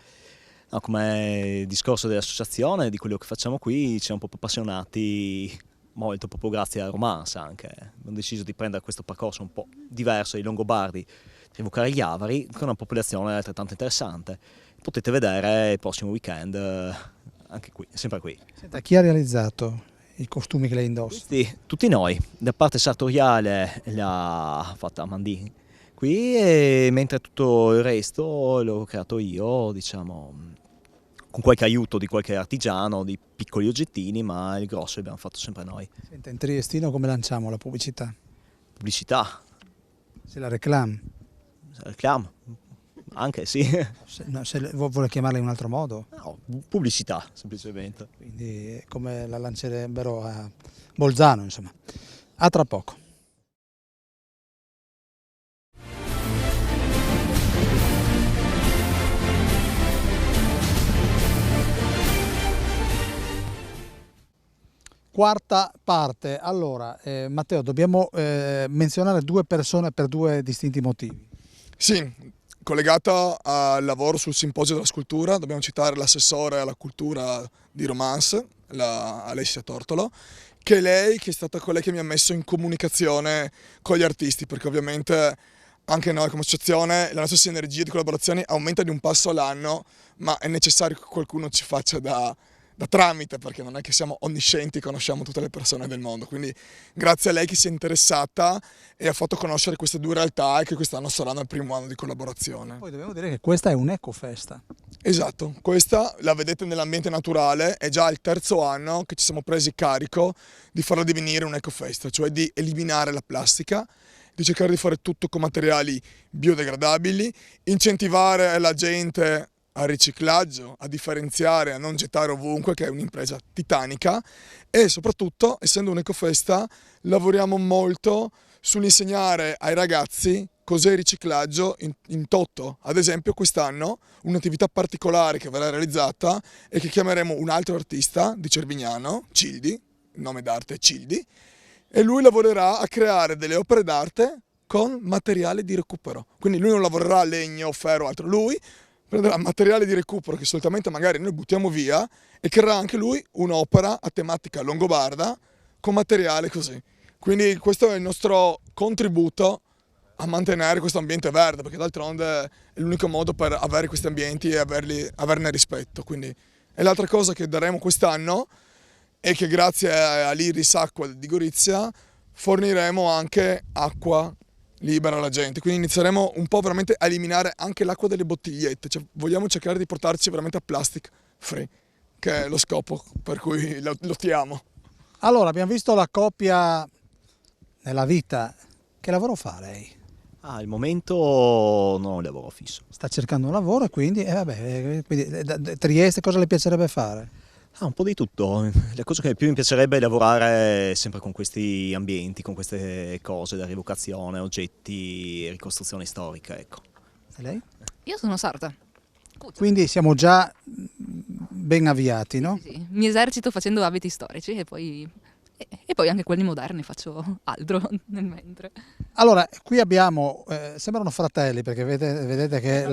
No, come discorso dell'associazione, di quello che facciamo qui, ci siamo proprio appassionati molto, proprio grazie a Romance anche. Abbiamo deciso di prendere questo percorso un po' diverso dei Longobardi, rievocare gli avari, con una popolazione altrettanto interessante. Potete vedere il prossimo weekend, anche qui, sempre qui. Senta, chi ha realizzato i costumi che lei indossa? Questi, tutti noi, da parte sartoriale l'ha fatta Amandì qui, mentre tutto il resto l'ho creato io, diciamo, con qualche aiuto di qualche artigiano, di piccoli oggettini, ma il grosso l'abbiamo fatto sempre noi. Senta, in Triestino come lanciamo la pubblicità? Pubblicità, Se la reclame? reclame, anche sì. Se vuole chiamarla in un altro modo? No, pubblicità semplicemente. Quindi è come la lancerebbero a Bolzano, insomma. A tra poco. Quarta parte. Allora, Matteo, dobbiamo menzionare due persone per due distinti motivi. Sì, collegata al lavoro sul simposio della scultura, dobbiamo citare l'assessore alla cultura di Romance, Alessia Tortolo, che è lei che è stata quella che mi ha messo in comunicazione con gli artisti, perché ovviamente anche noi come associazione la nostra sinergia di collaborazioni aumenta di un passo all'anno, ma è necessario che qualcuno ci faccia da tramite, perché non è che siamo onniscienti, conosciamo tutte le persone del mondo, quindi grazie a lei che si è interessata e ha fatto conoscere queste due realtà e che quest'anno saranno il primo anno di collaborazione. Poi dobbiamo dire che questa è un'ecofesta. Esatto, questa la vedete nell'ambiente naturale, è già il terzo anno che ci siamo presi carico di farla divenire un'ecofesta, cioè di eliminare la plastica, di cercare di fare tutto con materiali biodegradabili, incentivare la gente al riciclaggio, a differenziare, a non gettare ovunque, che è un'impresa titanica, e soprattutto, essendo un'ecofesta, lavoriamo molto sull'insegnare ai ragazzi cos'è il riciclaggio in toto. Ad esempio quest'anno un'attività particolare che verrà realizzata è che chiameremo un altro artista di Cervignano, Cildi, il nome d'arte è Cildi, e lui lavorerà a creare delle opere d'arte con materiale di recupero. Quindi lui non lavorerà a legno, ferro o altro, lui prenderà materiale di recupero che solitamente magari noi buttiamo via e creerà anche lui un'opera a tematica longobarda con materiale così. Quindi questo è il nostro contributo a mantenere questo ambiente verde, perché d'altronde è l'unico modo per avere questi ambienti e averne rispetto. Quindi è l'altra cosa che daremo quest'anno è che grazie all'Iris Acqua di Gorizia forniremo anche acqua libera alla gente, quindi inizieremo un po' veramente a eliminare anche l'acqua delle bottigliette, cioè vogliamo cercare di portarci veramente a plastic free, che è lo scopo per cui lottiamo. Allora, abbiamo visto la coppia nella vita. Che lavoro fa lei? Al momento non ho un lavoro fisso. Sta cercando un lavoro e quindi, Trieste cosa le piacerebbe fare? Un po' di tutto. La cosa che più mi piacerebbe è lavorare sempre con questi ambienti, con queste cose, la rievocazione, oggetti, ricostruzione storica, ecco. E lei? Io sono sarda. Quindi siamo già ben avviati, no? Sì, mi esercito facendo abiti storici e poi anche quelli moderni, faccio altro nel mentre. Allora, qui abbiamo, sembrano fratelli perché vedete che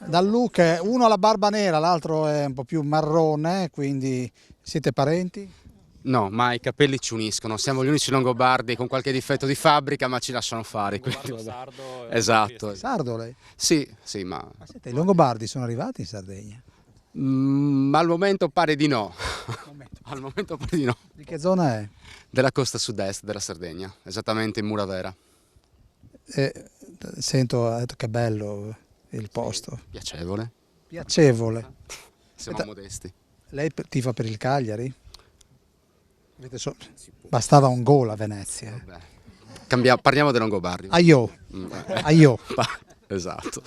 dal look uno ha la barba nera, l'altro è un po' più marrone, quindi siete parenti? No, ma i capelli ci uniscono, siamo gli unici longobardi con qualche difetto di fabbrica, ma ci lasciano fare. Quindi, sardo. Esatto. Sardo lei? Sì, ma... Ma senta, i longobardi sono arrivati in Sardegna? Al momento pare di no. Al momento pare di no. Di che zona è? Della costa sud-est della Sardegna, esattamente in Muravera. Sento che bello il posto. Piacevole. Piacevole. Siamo modesti. Lei tifa per il Cagliari? Bastava un gol a Venezia. Parliamo dei longobardi. Aio. Esatto.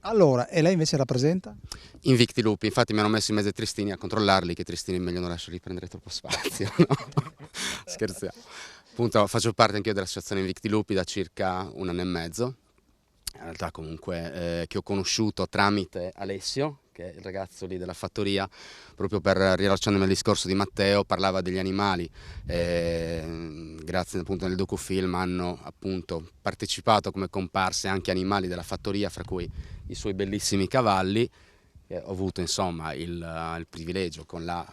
Allora, e lei invece rappresenta? Invicti Lupi, infatti mi hanno messo in mezzo ai tristini a controllarli, che i tristini è meglio non lasciarli prendere troppo spazio. No? Scherziamo. Appunto, faccio parte anch'io dell'associazione Invicti Lupi da circa un anno e mezzo in realtà comunque che ho conosciuto tramite Alessio, che è il ragazzo lì della fattoria, proprio per riallacciandomi al discorso di Matteo, parlava degli animali, grazie appunto nel docufilm hanno appunto partecipato come comparse anche animali della fattoria, fra cui i suoi bellissimi cavalli. Ho avuto insomma il privilegio con la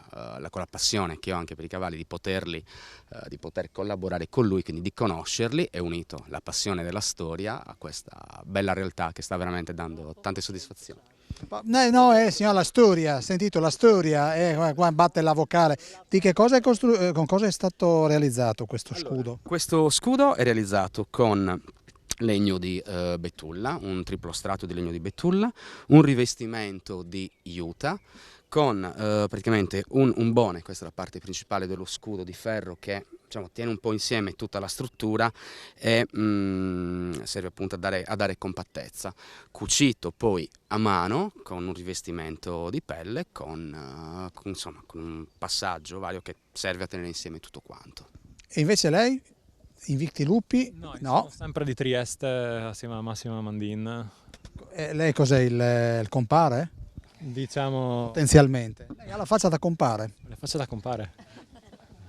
passione che ho anche per i cavalli di poter collaborare con lui, quindi di conoscerli, e unito la passione della storia a questa bella realtà che sta veramente dando tante soddisfazioni. No, signor, la storia, sentito la storia, qua batte la vocale. Di che cosa con cosa è stato realizzato questo scudo? Questo scudo è realizzato con legno di betulla, un triplo strato di legno di betulla, un rivestimento di juta con praticamente un umbone, questa è la parte principale dello scudo di ferro che diciamo, tiene un po' insieme tutta la struttura e serve appunto a dare compattezza. Cucito poi a mano con un rivestimento di pelle con un passaggio vario che serve a tenere insieme tutto quanto. E invece lei? Invicti Lupi? No, sono sempre di Trieste assieme a Massimo Amandin. Lei cos'è, il compare? Diciamo... Potenzialmente. Lei ha la faccia da compare. La faccia da compare.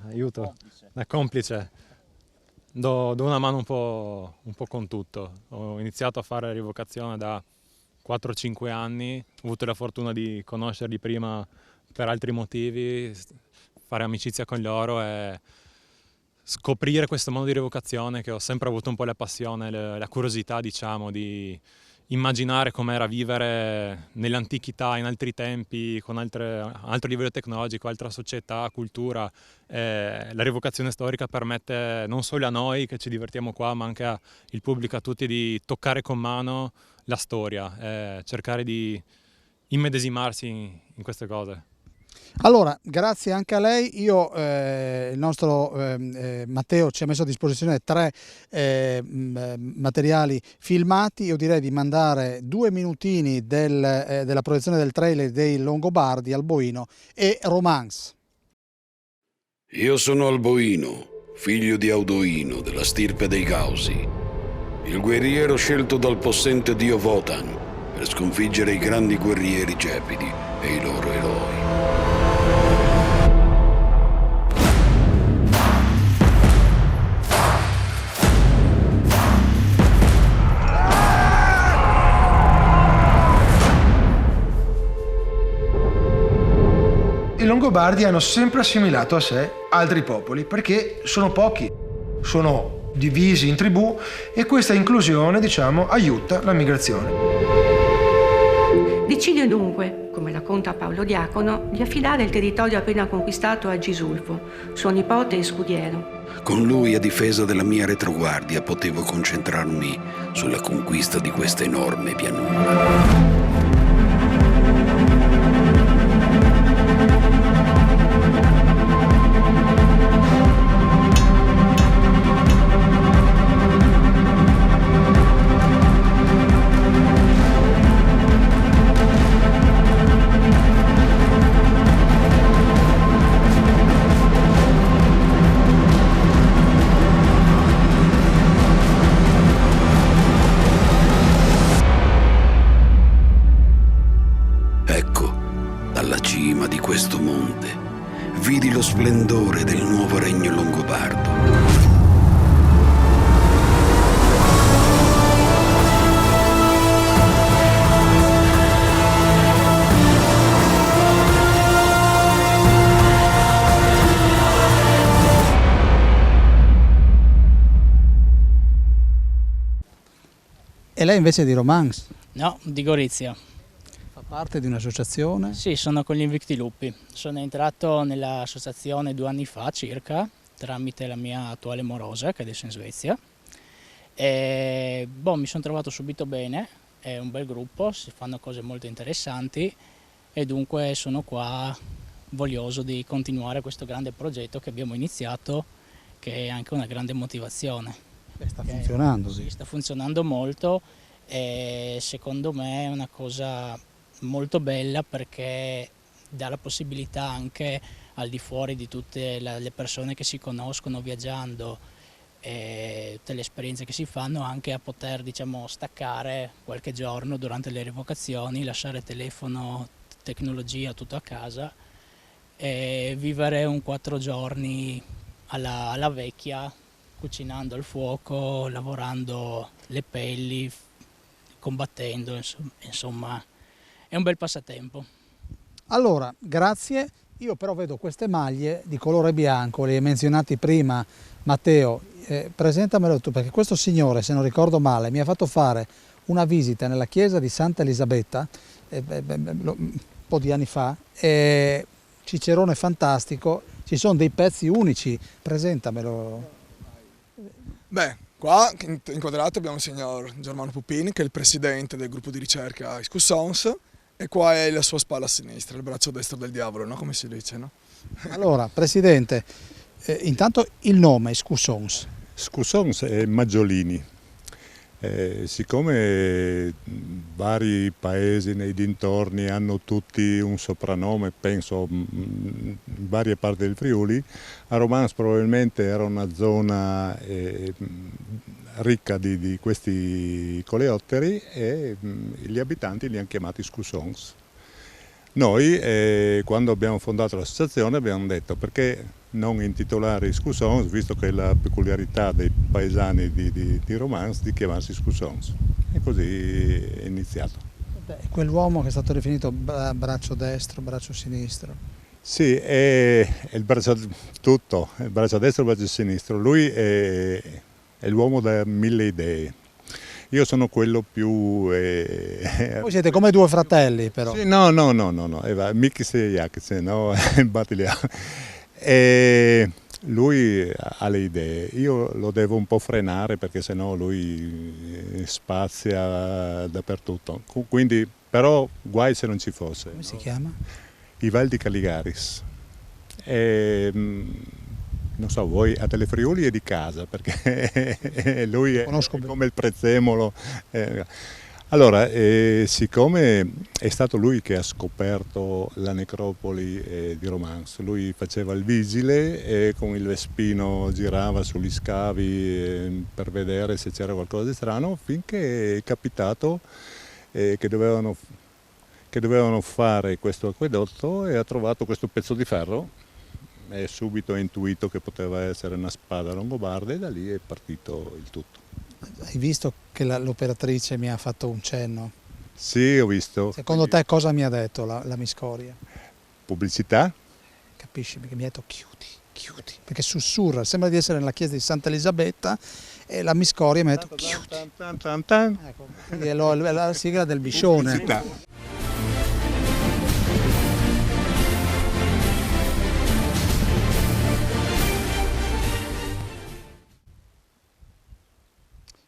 Aiuto. Da complice. Do una mano un po' con tutto. Ho iniziato a fare rivocazione da 4-5 anni. Ho avuto la fortuna di conoscerli prima per altri motivi, fare amicizia con loro e scoprire questo modo di rievocazione che ho sempre avuto un po' la passione, la curiosità, diciamo, di immaginare com'era vivere nell'antichità, in altri tempi, con altro livello tecnologico, altra società, cultura. La rievocazione storica permette non solo a noi che ci divertiamo qua, ma anche al pubblico, a tutti, di toccare con mano la storia, cercare di immedesimarsi in queste cose. Allora, grazie anche a lei. Il nostro Matteo ci ha messo a disposizione 3 materiali filmati. Io direi di mandare 2 minutini della proiezione del trailer dei Longobardi, Alboino e Romance. Io sono Alboino, figlio di Audoino, della stirpe dei Causi, il guerriero scelto dal possente dio Wotan per sconfiggere i grandi guerrieri Gepidi e i loro eroi. I Longobardi hanno sempre assimilato a sé altri popoli perché sono pochi, sono divisi in tribù e questa inclusione, diciamo, aiuta la migrazione. Decide dunque, come racconta Paolo Diacono, di affidare il territorio appena conquistato a Gisulfo, suo nipote e scudiero. Con lui a difesa della mia retroguardia potevo concentrarmi sulla conquista di questa enorme pianura. Questo monte vidi lo splendore del nuovo regno longobardo. E lei invece di Romance? No, di Gorizia. Parte di un'associazione? Sì, sono con gli Invicti Lupi. Sono entrato nell'associazione 2 anni fa circa, tramite la mia attuale morosa che adesso è in Svezia. E mi sono trovato subito bene, è un bel gruppo, si fanno cose molto interessanti e dunque sono qua voglioso di continuare questo grande progetto che abbiamo iniziato, che è anche una grande motivazione. Sta funzionando, sì. Sta funzionando molto e secondo me è una cosa molto bella perché dà la possibilità anche al di fuori di tutte le persone che si conoscono viaggiando e tutte le esperienze che si fanno, anche a poter, diciamo, staccare qualche giorno durante le rievocazioni, lasciare telefono, tecnologia, tutto a casa e vivere un 4 giorni alla vecchia, cucinando al fuoco, lavorando le pelli, combattendo, insomma è un bel passatempo. Allora, grazie. Io però vedo queste maglie di colore bianco, le hai menzionati prima Matteo, presentamelo tu, perché questo signore, se non ricordo male, mi ha fatto fare una visita nella chiesa di Santa Elisabetta un po' di anni fa, Cicerone fantastico, ci sono dei pezzi unici, presentamelo. Beh, qua inquadrato abbiamo il signor Germano Pupin, che è il presidente del gruppo di ricerca Iscussons, e qua è la sua spalla sinistra, il braccio destro del diavolo, no? Come si dice, no? Allora, presidente, intanto il nome Iscussons. Iscussons è Maggiolini. Siccome vari paesi nei dintorni hanno tutti un soprannome, penso in varie parti del Friuli, a Romans probabilmente era una zona ricca di questi coleotteri e gli abitanti li hanno chiamati Iscussons. Noi quando abbiamo fondato l'associazione abbiamo detto perché non intitolare Iscussons, visto che è la peculiarità dei paesani di Romans di chiamarsi Iscussons. E così è iniziato. Quell'uomo che è stato definito braccio destro, braccio sinistro. Sì, è il braccio tutto, il braccio destro e il braccio sinistro. Lui è l'uomo da 1000 idee. Io sono quello più... Voi siete come due fratelli però. Sì, no, Mikis e Jakis, no? E lui ha le idee, io lo devo un po' frenare perché sennò lui spazia dappertutto. Quindi, però guai se non ci fosse. Come si chiama? I Val di Caligaris. Non so, voi a Telefriuli è di casa perché lui è come il prezzemolo. Allora, siccome è stato lui che ha scoperto la necropoli di Romans, lui faceva il vigile e con il Vespino girava sugli scavi per vedere se c'era qualcosa di strano, finché è capitato che dovevano fare questo acquedotto e ha trovato questo pezzo di ferro e subito ha intuito che poteva essere una spada longobarda e da lì è partito il tutto. Hai visto che l'operatrice mi ha fatto un cenno? Sì, ho visto. Secondo te cosa mi ha detto la Miscoria? Pubblicità? Capisci? Perché mi ha detto chiudi, perché sussurra, sembra di essere nella chiesa di Santa Elisabetta e la Miscoria mi ha detto chiudi. Ecco, quindi è la sigla del Biscione. Pubblicità.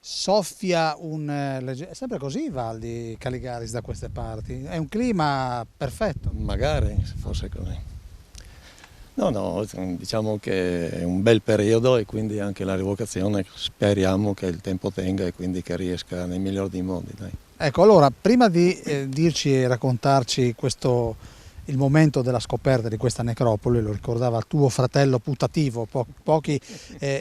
Soffia è sempre così Val di Caligaris da queste parti, è un clima perfetto. Magari se fosse così. No, diciamo che è un bel periodo e quindi anche la rievocazione speriamo che il tempo tenga e quindi che riesca nel miglior dei modi. Dai. Ecco, allora prima di dirci e raccontarci il momento della scoperta di questa necropoli, lo ricordava tuo fratello putativo pochi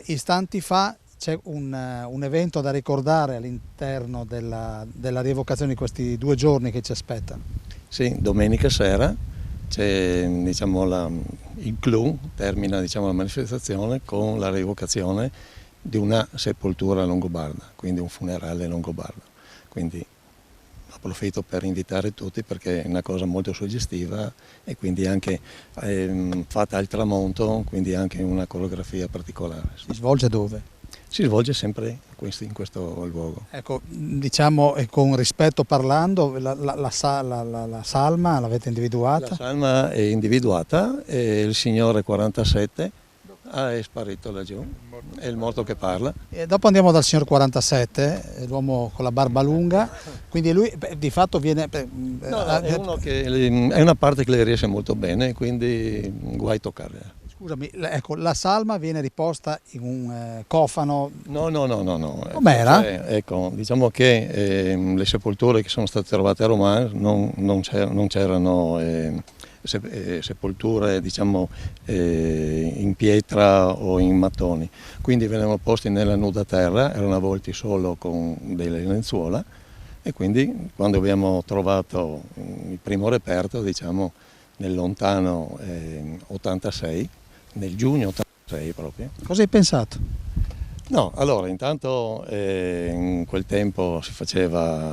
istanti fa, c'è un evento da ricordare all'interno della rievocazione di questi 2 giorni che ci aspettano. Sì, domenica sera c'è, diciamo, il clou termina, diciamo, la manifestazione con la rievocazione di una sepoltura longobarda, quindi un funerale longobardo. Quindi approfitto per invitare tutti perché è una cosa molto suggestiva e quindi anche fatta al tramonto, quindi anche una coreografia particolare. Si svolge dove? Si svolge sempre in questo luogo. Ecco, diciamo con rispetto parlando, la salma l'avete individuata? La salma è individuata e il signore 47 è sparito laggiù, è il morto che parla. E dopo andiamo dal signor 47, l'uomo con la barba lunga, quindi lui di fatto viene... è una parte che le riesce molto bene, quindi guai toccare. Scusami, ecco, la salma viene riposta in un cofano? No. Com'era? Ecco, diciamo che le sepolture che sono state trovate a Romans non c'erano sepolture diciamo, in pietra o in mattoni, quindi venivano posti nella nuda terra, erano avvolti solo con delle lenzuola, e quindi quando abbiamo trovato il primo reperto, diciamo nel lontano 86, nel giugno 86 proprio. Cosa hai pensato? No, allora intanto in quel tempo facevo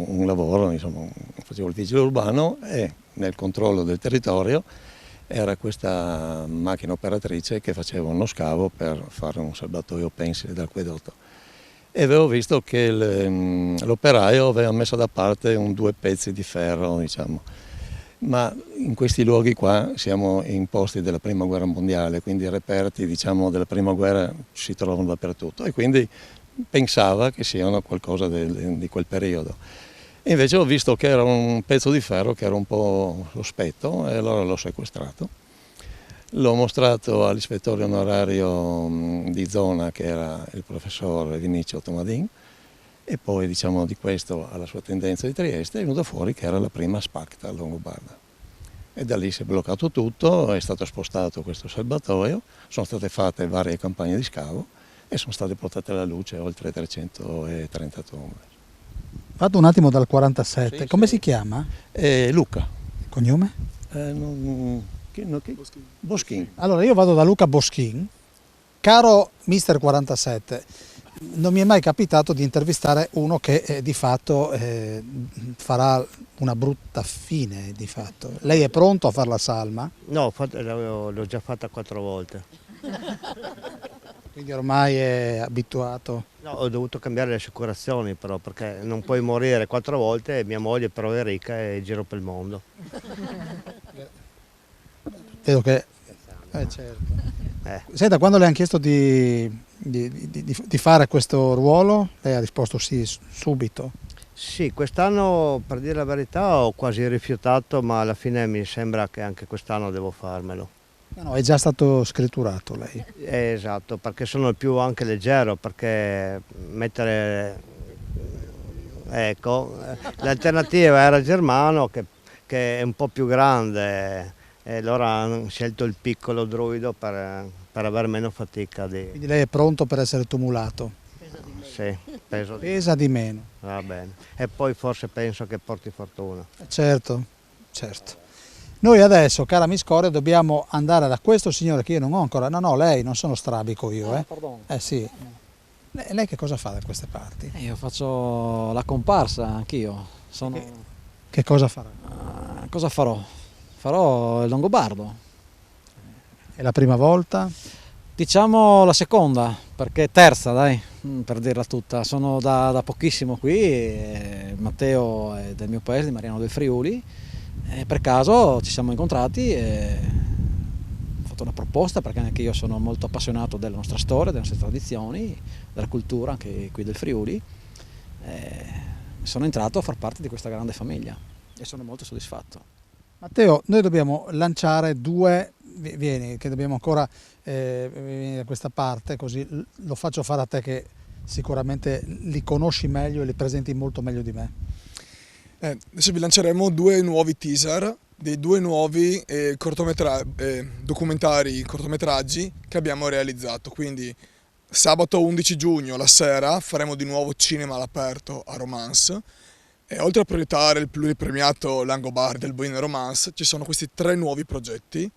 un lavoro, insomma, facevo il vigile urbano, e nel controllo del territorio era questa macchina operatrice che faceva uno scavo per fare un serbatoio pensile d'acquedotto, e avevo visto che l'operaio aveva messo da parte 2 pezzi di ferro, diciamo. Ma in questi luoghi qua siamo in posti della Prima Guerra Mondiale, quindi i reperti, diciamo, della Prima Guerra si trovano dappertutto, e quindi pensava che siano qualcosa di quel periodo. E invece ho visto che era un pezzo di ferro che era un po' sospetto, e allora l'ho sequestrato. L'ho mostrato all'ispettore onorario di zona, che era il professor Vinicio Tomadin, e poi, diciamo, di questo alla sua tendenza di Trieste è venuto fuori che era la prima SPACTA longobarda. E da lì si è bloccato tutto, è stato spostato questo serbatoio, sono state fatte varie campagne di scavo e sono state portate alla luce oltre 330 tombe. Vado un attimo dal 47, Sì, come sì. si chiama? Luca. Cognome? Boschin. Allora io vado da Luca Boschin. Caro Mister 47, non mi è mai capitato di intervistare uno che di fatto farà una brutta fine di fatto. Lei è pronto a fare la salma? No, l'ho già fatta 4 volte. Quindi ormai è abituato? No, ho dovuto cambiare le assicurazioni però, perché non puoi morire 4 volte, e mia moglie però è ricca e giro per il mondo. Vedo che... certo. Senta, quando le hanno chiesto di fare questo ruolo, lei ha risposto sì subito? Sì, quest'anno, per dire la verità, ho quasi rifiutato, ma alla fine mi sembra che anche quest'anno devo farmelo. No, è già stato scritturato lei. Esatto, perché sono il più anche leggero, perché mettere... Ecco, l'alternativa era Germano, che è un po' più grande, e allora hanno scelto il piccolo druido per avere meno fatica. Quindi lei è pronto per essere tumulato? Sì, pesa di meno. Va bene. E poi forse penso che porti fortuna. Certo, certo. Noi adesso, cara Miss Coria, dobbiamo andare da questo signore che io non ho ancora. No, lei, non sono strabico io. Sì. Lei che cosa fa da queste parti? Io faccio la comparsa anch'io. Che cosa farà? Cosa farò? Farò il longobardo. È la prima volta? Diciamo la seconda, perché terza, dai, per dirla tutta. Sono da pochissimo qui, Matteo è del mio paese, di Mariano del Friuli, e per caso ci siamo incontrati e ho fatto una proposta, perché anche io sono molto appassionato della nostra storia, delle nostre tradizioni, della cultura anche qui del Friuli. Sono entrato a far parte di questa grande famiglia e sono molto soddisfatto. Matteo, noi dobbiamo lanciare vieni che dobbiamo ancora venire da questa parte, così lo faccio fare a te che sicuramente li conosci meglio e li presenti molto meglio di me. Adesso vi lanceremo 2 nuovi teaser dei 2 nuovi documentari cortometraggi che abbiamo realizzato. Quindi sabato 11 giugno la sera faremo di nuovo cinema all'aperto a Romance, e oltre a proiettare il pluripremiato Langobardi del Boino Romance ci sono questi 3 nuovi progetti.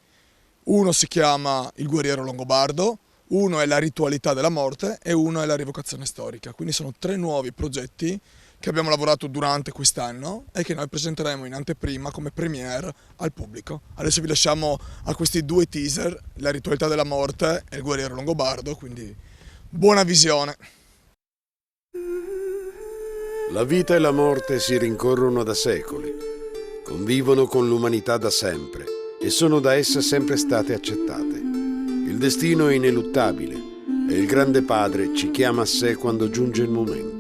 Uno si chiama Il guerriero longobardo, uno è La ritualità della morte e uno è La rievocazione storica. Quindi sono 3 nuovi progetti che abbiamo lavorato durante quest'anno e che noi presenteremo in anteprima come premiere al pubblico. Adesso vi lasciamo a questi 2 teaser, La ritualità della morte e Il guerriero longobardo, quindi buona visione! La vita e la morte si rincorrono da secoli, convivono con l'umanità da sempre e sono da essa sempre state accettate. Il destino è ineluttabile e il Grande Padre ci chiama a sé quando giunge il momento.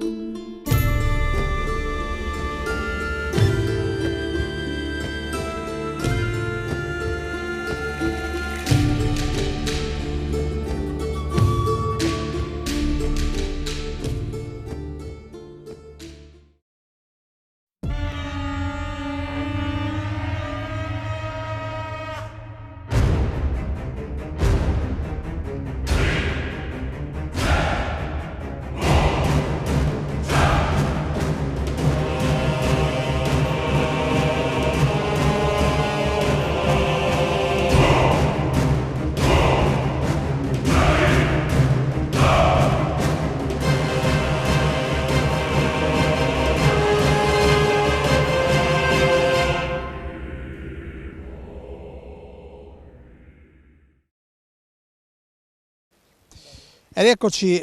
Ed eccoci,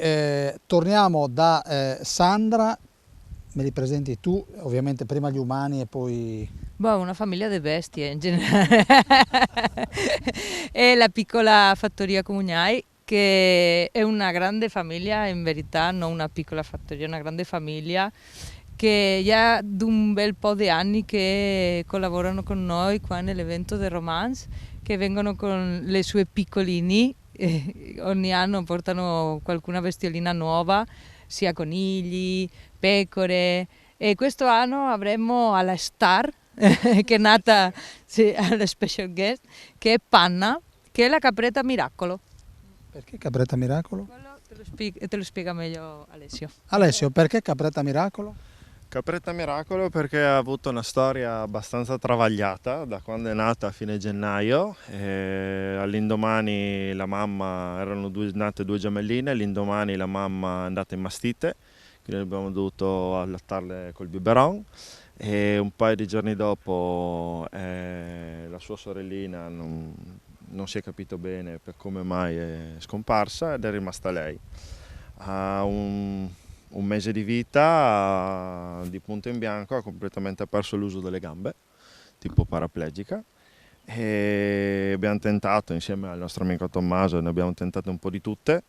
torniamo da Sandra, me li presenti tu, ovviamente prima gli umani e poi... Boh, una famiglia di bestie in generale. È la piccola fattoria Comugnai, che è una grande famiglia, in verità non una piccola fattoria, una grande famiglia che già da un bel po' di anni che collaborano con noi qua nell'evento del Romance, che vengono con le sue piccolini, ogni anno portano qualcuna bestiolina nuova, sia conigli, pecore, e questo anno avremo alla Star, che è nata alla special guest, che è Panna, che è la capretta miracolo. Perché capretta miracolo? Te lo spiega meglio Alessio. Alessio, perché capretta miracolo? Capretta Miracolo perché ha avuto una storia abbastanza travagliata da quando è nata a fine gennaio. All'indomani la mamma, erano nate 2 gemelline, all'indomani la mamma è andata in mastite, quindi abbiamo dovuto allattarle col biberon, e un paio di giorni dopo la sua sorellina non si è capito bene per come mai è scomparsa ed è rimasta lei. Ha un mese di vita, di punto in bianco, ha completamente perso l'uso delle gambe, tipo paraplegica, e abbiamo tentato insieme al nostro amico Tommaso, ne abbiamo tentate un po' di tutte,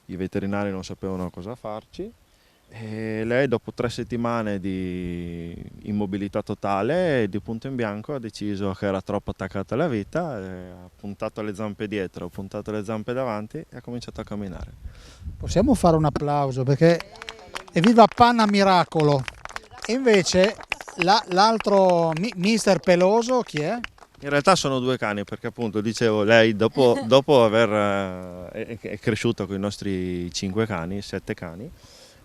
i veterinari non sapevano cosa farci, e lei dopo 3 settimane di immobilità totale, di punto in bianco, ha deciso che era troppo attaccata alla vita, ha puntato le zampe dietro, ha puntato le zampe davanti e ha cominciato a camminare. Possiamo fare un applauso perché evviva Panna Miracolo. E invece l'altro mister Peloso chi è? In realtà sono 2 cani perché appunto dicevo lei dopo aver è cresciuta con i nostri 5 cani, 7 cani,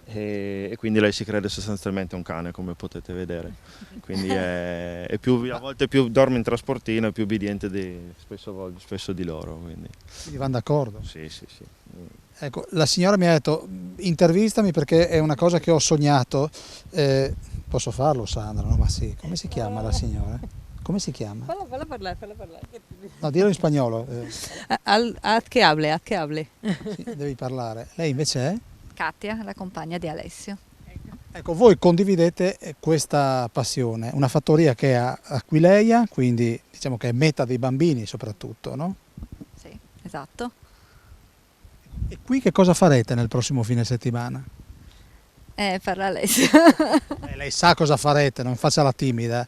e quindi lei si crede sostanzialmente un cane, come potete vedere, quindi è più, a volte più dorme in trasportino, è più obbediente spesso di loro, quindi vanno d'accordo? Sì. Ecco, la signora mi ha detto intervistami perché è una cosa che ho sognato. Posso farlo, Sandra? No, ma sì, come si chiama la signora? Come si chiama? Falla parlare. No, dillo in spagnolo. Ad che hable. Sì, devi parlare. Lei invece è? Katia, la compagna di Alessio. Ecco, voi condividete questa passione, una fattoria che è a Aquileia, quindi diciamo che è meta dei bambini soprattutto, no? Sì, esatto. E qui che cosa farete nel prossimo fine settimana? Parla Alessio. Lei sa cosa farete, non faccia la timida,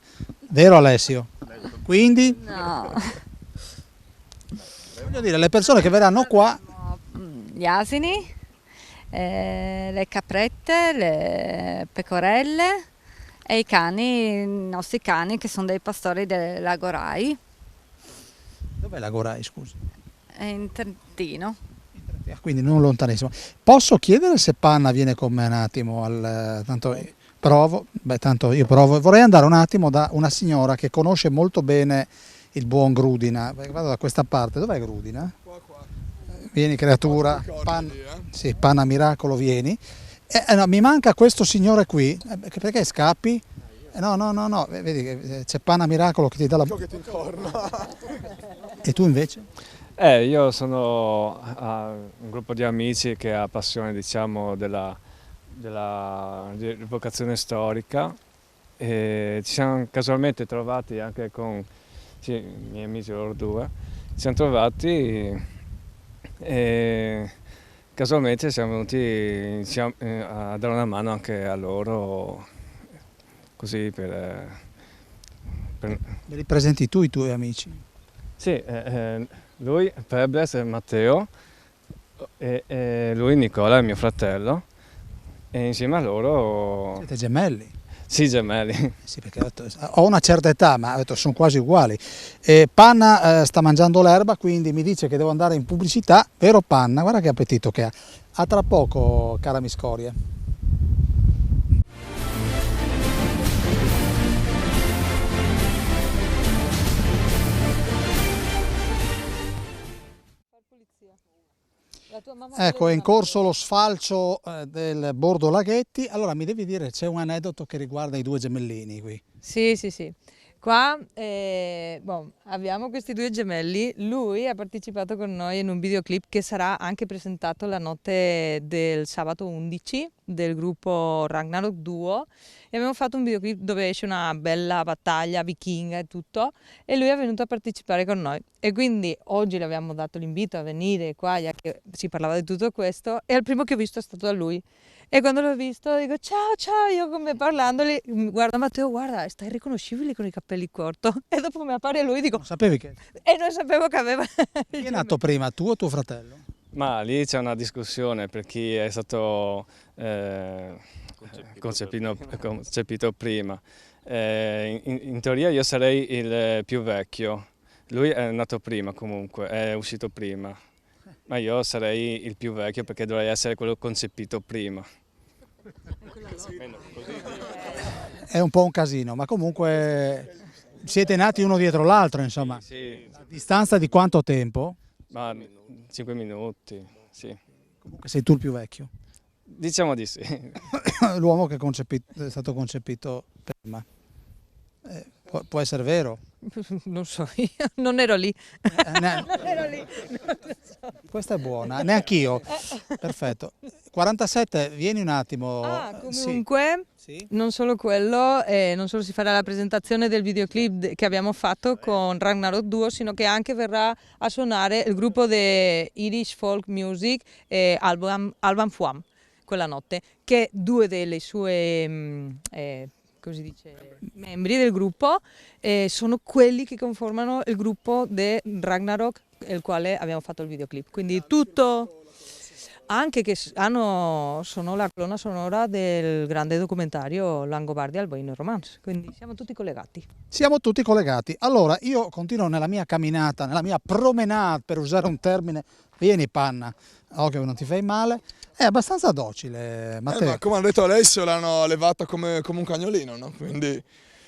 vero Alessio? Quindi? No. Voglio dire, le persone che verranno qua... Gli asini, le caprette, le pecorelle e i cani, i nostri cani che sono dei pastori dell'Agorai. Dov'è l'Agorai, scusi? È in Trentino. Quindi non lontanissimo. Posso chiedere se Panna viene con me un attimo? Tanto io provo. Vorrei andare un attimo da una signora che conosce molto bene il buon Grudina. Vado da questa parte. Dov'è Grudina? Qua. Vieni creatura. Sì, Panna Miracolo, vieni. No, mi manca questo signore qui. Perché scappi? No. Vedi che c'è Panna Miracolo che ti dà la... E tu invece? Io sono un gruppo di amici che ha passione, diciamo, della rievocazione storica, e ci siamo casualmente trovati anche con i miei amici, loro 2, ci siamo trovati e casualmente siamo venuti a dare una mano anche a loro, così per... Me li presenti tu i tuoi amici? Sì, lui Pebles e Matteo, e lui Nicola, il mio fratello, e insieme a loro... Siete gemelli? Sì, gemelli. Sì, perché ho una certa età, ma sono quasi uguali. Panna sta mangiando l'erba, quindi mi dice che devo andare in pubblicità, vero Panna? Guarda che appetito che ha. A tra poco, cara Miscoria. Ecco, è in corso lo sfalcio del bordo Laghetti. Allora mi devi dire, c'è un aneddoto che riguarda i 2 gemellini qui. Sì. Qua abbiamo questi due gemelli, lui ha partecipato con noi in un videoclip che sarà anche presentato la notte del sabato 11 del gruppo Ragnarok Duo e abbiamo fatto un videoclip dove esce una bella battaglia vichinga e tutto e lui è venuto a partecipare con noi e quindi oggi le abbiamo dato l'invito a venire qua ya che si parlava di tutto questo e il primo che ho visto è stato da lui. E quando l'ho visto dico ciao, io come parlandogli, guarda Matteo, guarda, stai riconoscibile con i capelli corti. E dopo mi appare lui e dico, Non sapevi che? e non sapevo che aveva... Chi è nato prima, tu o tuo fratello? Ma lì c'è una discussione per chi è stato concepito prima. In teoria io sarei il più vecchio, lui è nato prima comunque, è uscito prima, ma io sarei il più vecchio perché dovrei essere quello concepito prima. È un po' un casino, ma comunque siete nati uno dietro l'altro, insomma. Sì. A distanza di quanto tempo? Ma 5 minuti, sì. Comunque sei tu il più vecchio. Diciamo di sì. L'uomo che è stato concepito prima. Può essere vero? Non so, io non ero lì. Non ero lì. Non lo so. Questa è buona, neanch'io. Perfetto. 47, vieni un attimo. Comunque, non solo quello, non solo si farà la presentazione del videoclip che abbiamo fatto con Ragnarok Duo, sino che anche verrà a suonare il gruppo di Irish Folk Music Alban Fuam quella notte, che due delle sue così dice, membri del gruppo sono quelli che conformano il gruppo di Ragnarok, il quale abbiamo fatto il videoclip. Quindi tutto... Anche che sono la colonna sonora del grande documentario Langobardia, Alboino e Romance, quindi siamo tutti collegati. Siamo tutti collegati. Allora, io continuo nella mia camminata, nella mia promenade, per usare un termine, vieni panna, occhio che non ti fai male, è abbastanza docile, Matteo. Ma come ha detto Alessio, l'hanno allevata come un cagnolino, no? Quindi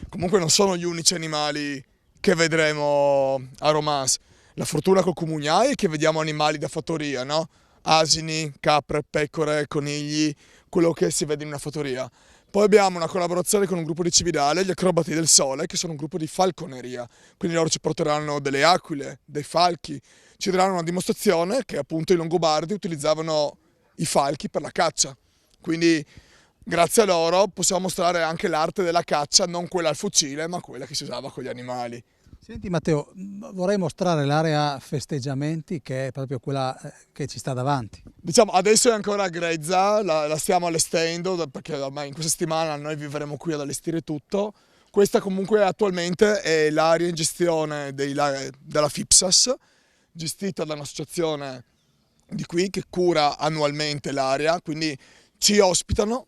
comunque non sono gli unici animali che vedremo a Romance. La fortuna col Comugnai è che vediamo animali da fattoria, no? Asini, capre, pecore, conigli, quello che si vede in una fattoria. Poi abbiamo una collaborazione con un gruppo di Cividale, gli Acrobati del Sole, che sono un gruppo di falconeria. Quindi loro ci porteranno delle aquile, dei falchi, ci daranno una dimostrazione che appunto i Longobardi utilizzavano i falchi per la caccia. Quindi grazie a loro possiamo mostrare anche l'arte della caccia, non quella al fucile, ma quella che si usava con gli animali. Senti Matteo, vorrei mostrare l'area festeggiamenti che è proprio quella che ci sta davanti. Diciamo adesso è ancora grezza, la stiamo allestendo perché ormai in questa settimana noi vivremo qui ad allestire tutto. Questa comunque attualmente è l'area in gestione della FIPSAS, gestita da un'associazione di qui che cura annualmente l'area, quindi ci ospitano,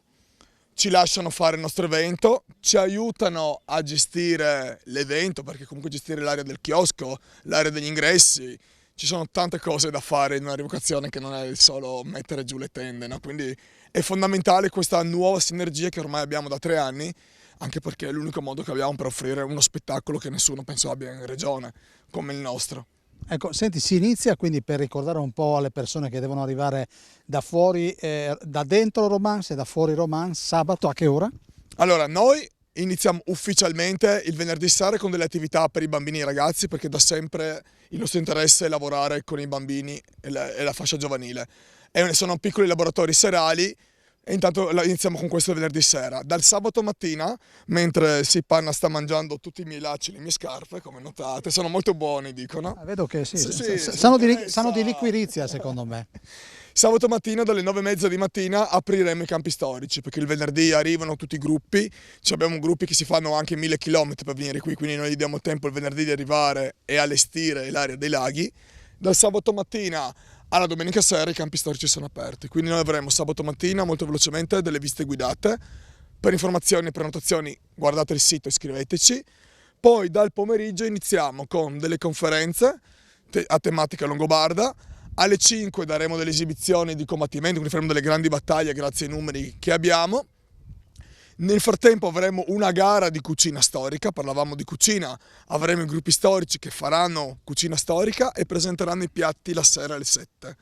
ci lasciano fare il nostro evento, ci aiutano a gestire l'evento, perché comunque gestire l'area del chiosco, l'area degli ingressi, ci sono tante cose da fare in una rievocazione che non è solo mettere giù le tende, no? Quindi è fondamentale questa nuova sinergia che ormai abbiamo da 3 anni, anche perché è l'unico modo che abbiamo per offrire uno spettacolo che nessuno penso abbia in regione, come il nostro. Ecco, senti, si inizia quindi per ricordare un po' alle persone che devono arrivare da fuori, da dentro Romance e da fuori Romance, sabato a che ora? Allora, noi iniziamo ufficialmente il venerdì sera con delle attività per i bambini e i ragazzi, perché da sempre il nostro interesse è lavorare con i bambini e la fascia giovanile. Sono piccoli laboratori serali e intanto iniziamo con questo venerdì sera. Dal sabato mattina, mentre Panna sta mangiando tutti i miei lacci e le mie scarpe, come notate, sono molto buoni, dicono. Vedo che sì, sanno di liquirizia secondo me. Sabato mattina dalle 9:30 di mattina apriremo i campi storici, perché il venerdì arrivano tutti i gruppi, abbiamo gruppi che si fanno anche 1000 km per venire qui, quindi noi gli diamo tempo il venerdì di arrivare e allestire l'area dei laghi. Dal sabato mattina alla domenica sera i campi storici sono aperti, quindi noi avremo sabato mattina molto velocemente delle visite guidate. Per informazioni e prenotazioni guardate il sito e iscriveteci. Poi dal pomeriggio iniziamo con delle conferenze a tematica longobarda. Alle 5 daremo delle esibizioni di combattimento, quindi faremo delle grandi battaglie grazie ai numeri che abbiamo. Nel frattempo avremo una gara di cucina storica, parlavamo di cucina, avremo i gruppi storici che faranno cucina storica e presenteranno i piatti la sera alle 7.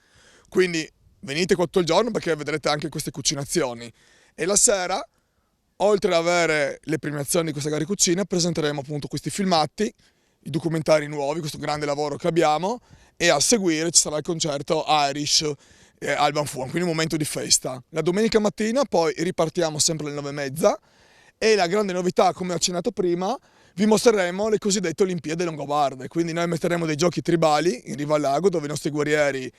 Quindi venite qua tutto il giorno perché vedrete anche queste cucinazioni. E la sera oltre ad avere le premiazioni di questa gara di cucina, presenteremo appunto questi filmati, i documentari nuovi, questo grande lavoro che abbiamo, e a seguire ci sarà il concerto Irish Alban Fuon, quindi un momento di festa. La domenica mattina poi ripartiamo sempre alle 9:30 e la grande novità, come ho accennato prima, vi mostreremo le cosiddette Olimpiadi Longobarde, quindi noi metteremo dei giochi tribali in riva al lago dove i nostri guerrieri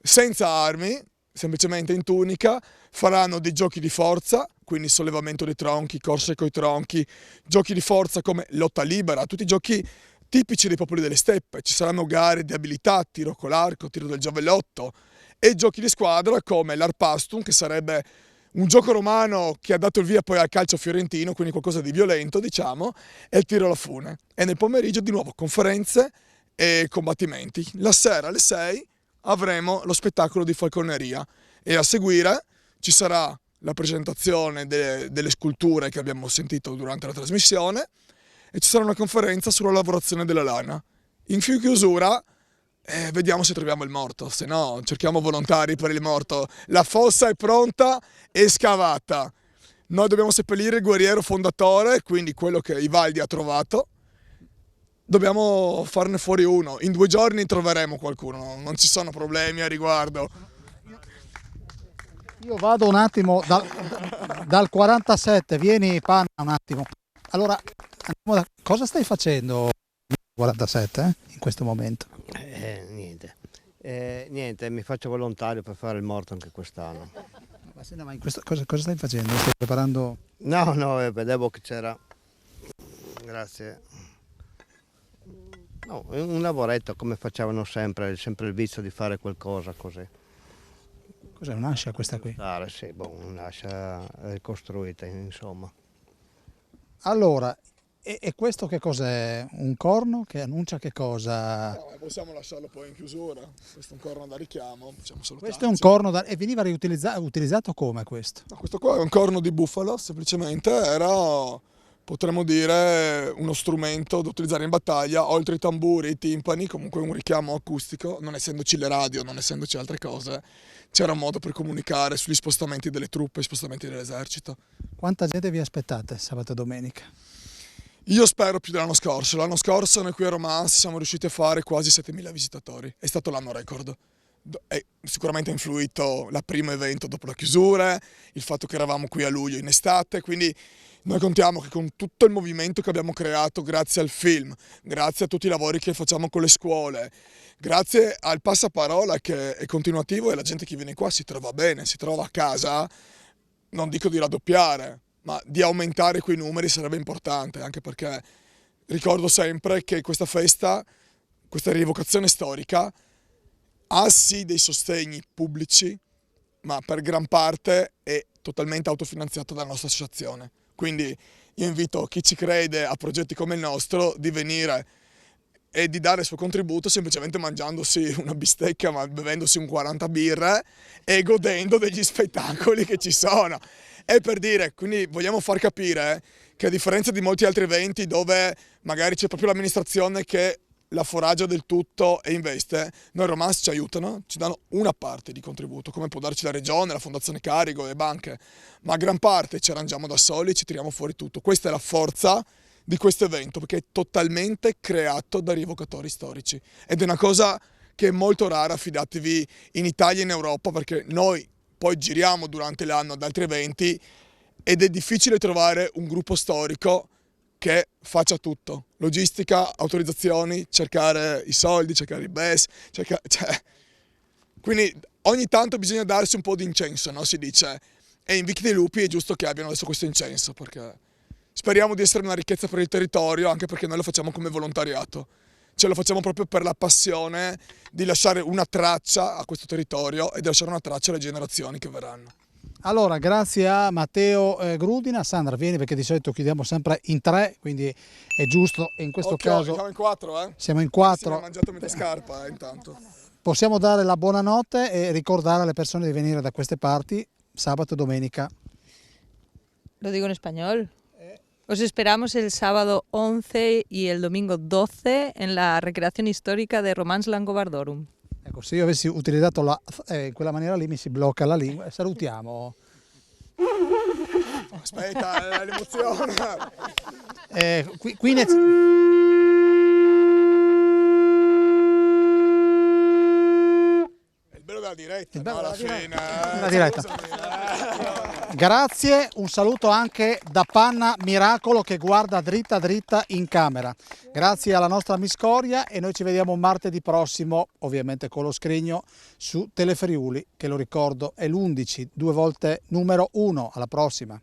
senza armi, semplicemente in tunica, faranno dei giochi di forza, quindi sollevamento dei tronchi, corse coi tronchi, giochi di forza come lotta libera, tutti i giochi tipici dei popoli delle steppe. Ci saranno gare di abilità, tiro con l'arco, tiro del giavellotto e giochi di squadra come l'Arpastum, che sarebbe un gioco romano che ha dato il via poi al calcio fiorentino, quindi qualcosa di violento, diciamo, e il tiro alla fune. E nel pomeriggio di nuovo conferenze e combattimenti. La sera alle 6 avremo lo spettacolo di falconeria e a seguire ci sarà la presentazione delle sculture che abbiamo sentito durante la trasmissione e ci sarà una conferenza sulla lavorazione della lana. In chiusura vediamo se troviamo il morto, se no cerchiamo volontari per il morto. La fossa è pronta e scavata. Noi dobbiamo seppellire il guerriero fondatore, quindi quello che Ivaldi ha trovato. Dobbiamo farne fuori uno. In 2 giorni troveremo qualcuno, non ci sono problemi a riguardo. Io vado un attimo dal 47, vieni Panna un attimo. Allora, cosa stai facendo 47 in questo momento? Niente, mi faccio volontario per fare il morto anche quest'anno. Ma in questo, cosa stai facendo? Stai preparando? No, vedevo che c'era. Grazie. No, un lavoretto come facevano sempre il vizio di fare qualcosa così. Cos'è un'ascia questa qui? Sì, un'ascia ricostruita, insomma. Allora, e questo che cos'è? Un corno che annuncia che cosa? No, possiamo lasciarlo poi in chiusura. Questo è un corno da richiamo. Questo è un corno e veniva utilizzato come questo? No, questo qua è un corno di bufalo, semplicemente era, potremmo dire, uno strumento da utilizzare in battaglia, oltre i tamburi, i timpani, comunque un richiamo acustico, non essendoci le radio, non essendoci altre cose, c'era un modo per comunicare sugli spostamenti delle truppe, gli spostamenti dell'esercito. Quanta gente vi aspettate sabato e domenica? Io spero più dell'anno scorso. L'anno scorso noi qui a Romance siamo riusciti a fare quasi 7.000 visitatori. È stato l'anno record. Sicuramente ha influito il primo evento dopo la chiusura, il fatto che eravamo qui a luglio in estate, quindi noi contiamo che con tutto il movimento che abbiamo creato grazie al film, grazie a tutti i lavori che facciamo con le scuole, grazie al passaparola che è continuativo e la gente che viene qua si trova bene, si trova a casa, non dico di raddoppiare, ma di aumentare quei numeri sarebbe importante, anche perché ricordo sempre che questa festa, questa rievocazione storica, ha sì dei sostegni pubblici, ma per gran parte è totalmente autofinanziata dalla nostra associazione. Quindi io invito chi ci crede a progetti come il nostro di venire e di dare il suo contributo semplicemente mangiandosi una bistecca, ma bevendosi un 40 birre e godendo degli spettacoli che ci sono. È per dire, quindi vogliamo far capire che a differenza di molti altri eventi dove magari c'è proprio l'amministrazione che la foraggia del tutto e investe, noi Romance ci aiutano, ci danno una parte di contributo, come può darci la regione, la fondazione Carigo, le banche, ma a gran parte ci arrangiamo da soli, ci tiriamo fuori tutto. Questa è la forza di questo evento, perché è totalmente creato da rievocatori storici ed è una cosa che è molto rara, fidatevi, in Italia e in Europa, perché noi poi giriamo durante l'anno ad altri eventi ed è difficile trovare un gruppo storico che faccia tutto, logistica, autorizzazioni, cercare i soldi, cercare i BES, quindi ogni tanto bisogna darsi un po' di incenso, no? Si dice, e in Vic dei Lupi è giusto che abbiano adesso questo incenso, perché speriamo di essere una ricchezza per il territorio, anche perché noi lo facciamo come volontariato, cioè lo facciamo proprio per la passione di lasciare una traccia a questo territorio e di lasciare una traccia alle generazioni che verranno. Allora, grazie a Matteo Grudina. Sandra, vieni perché di solito chiudiamo sempre in 3, quindi è giusto in questo caso. Siamo in 4, eh? Siamo in 4. Siamo mangiato metà scarpa, intanto. Possiamo dare la buonanotte e ricordare alle persone di venire da queste parti sabato e domenica. Lo digo en español. Os esperamos el sábado 11 y el domingo 12 en la recreación histórica de Romance Langobardorum. Ecco, se io avessi utilizzato in quella maniera lì mi si blocca la lingua. Salutiamo. Aspetta, l'emozione. Qui Il bello della diretta, no? Alla fine. La diretta. Grazie, un saluto anche da Panna Miracolo che guarda dritta dritta in camera. Grazie alla nostra Miss Coria e noi ci vediamo martedì prossimo, ovviamente con lo scrigno, su Telefriuli, che lo ricordo è l'11, 2 volte numero 1. Alla prossima.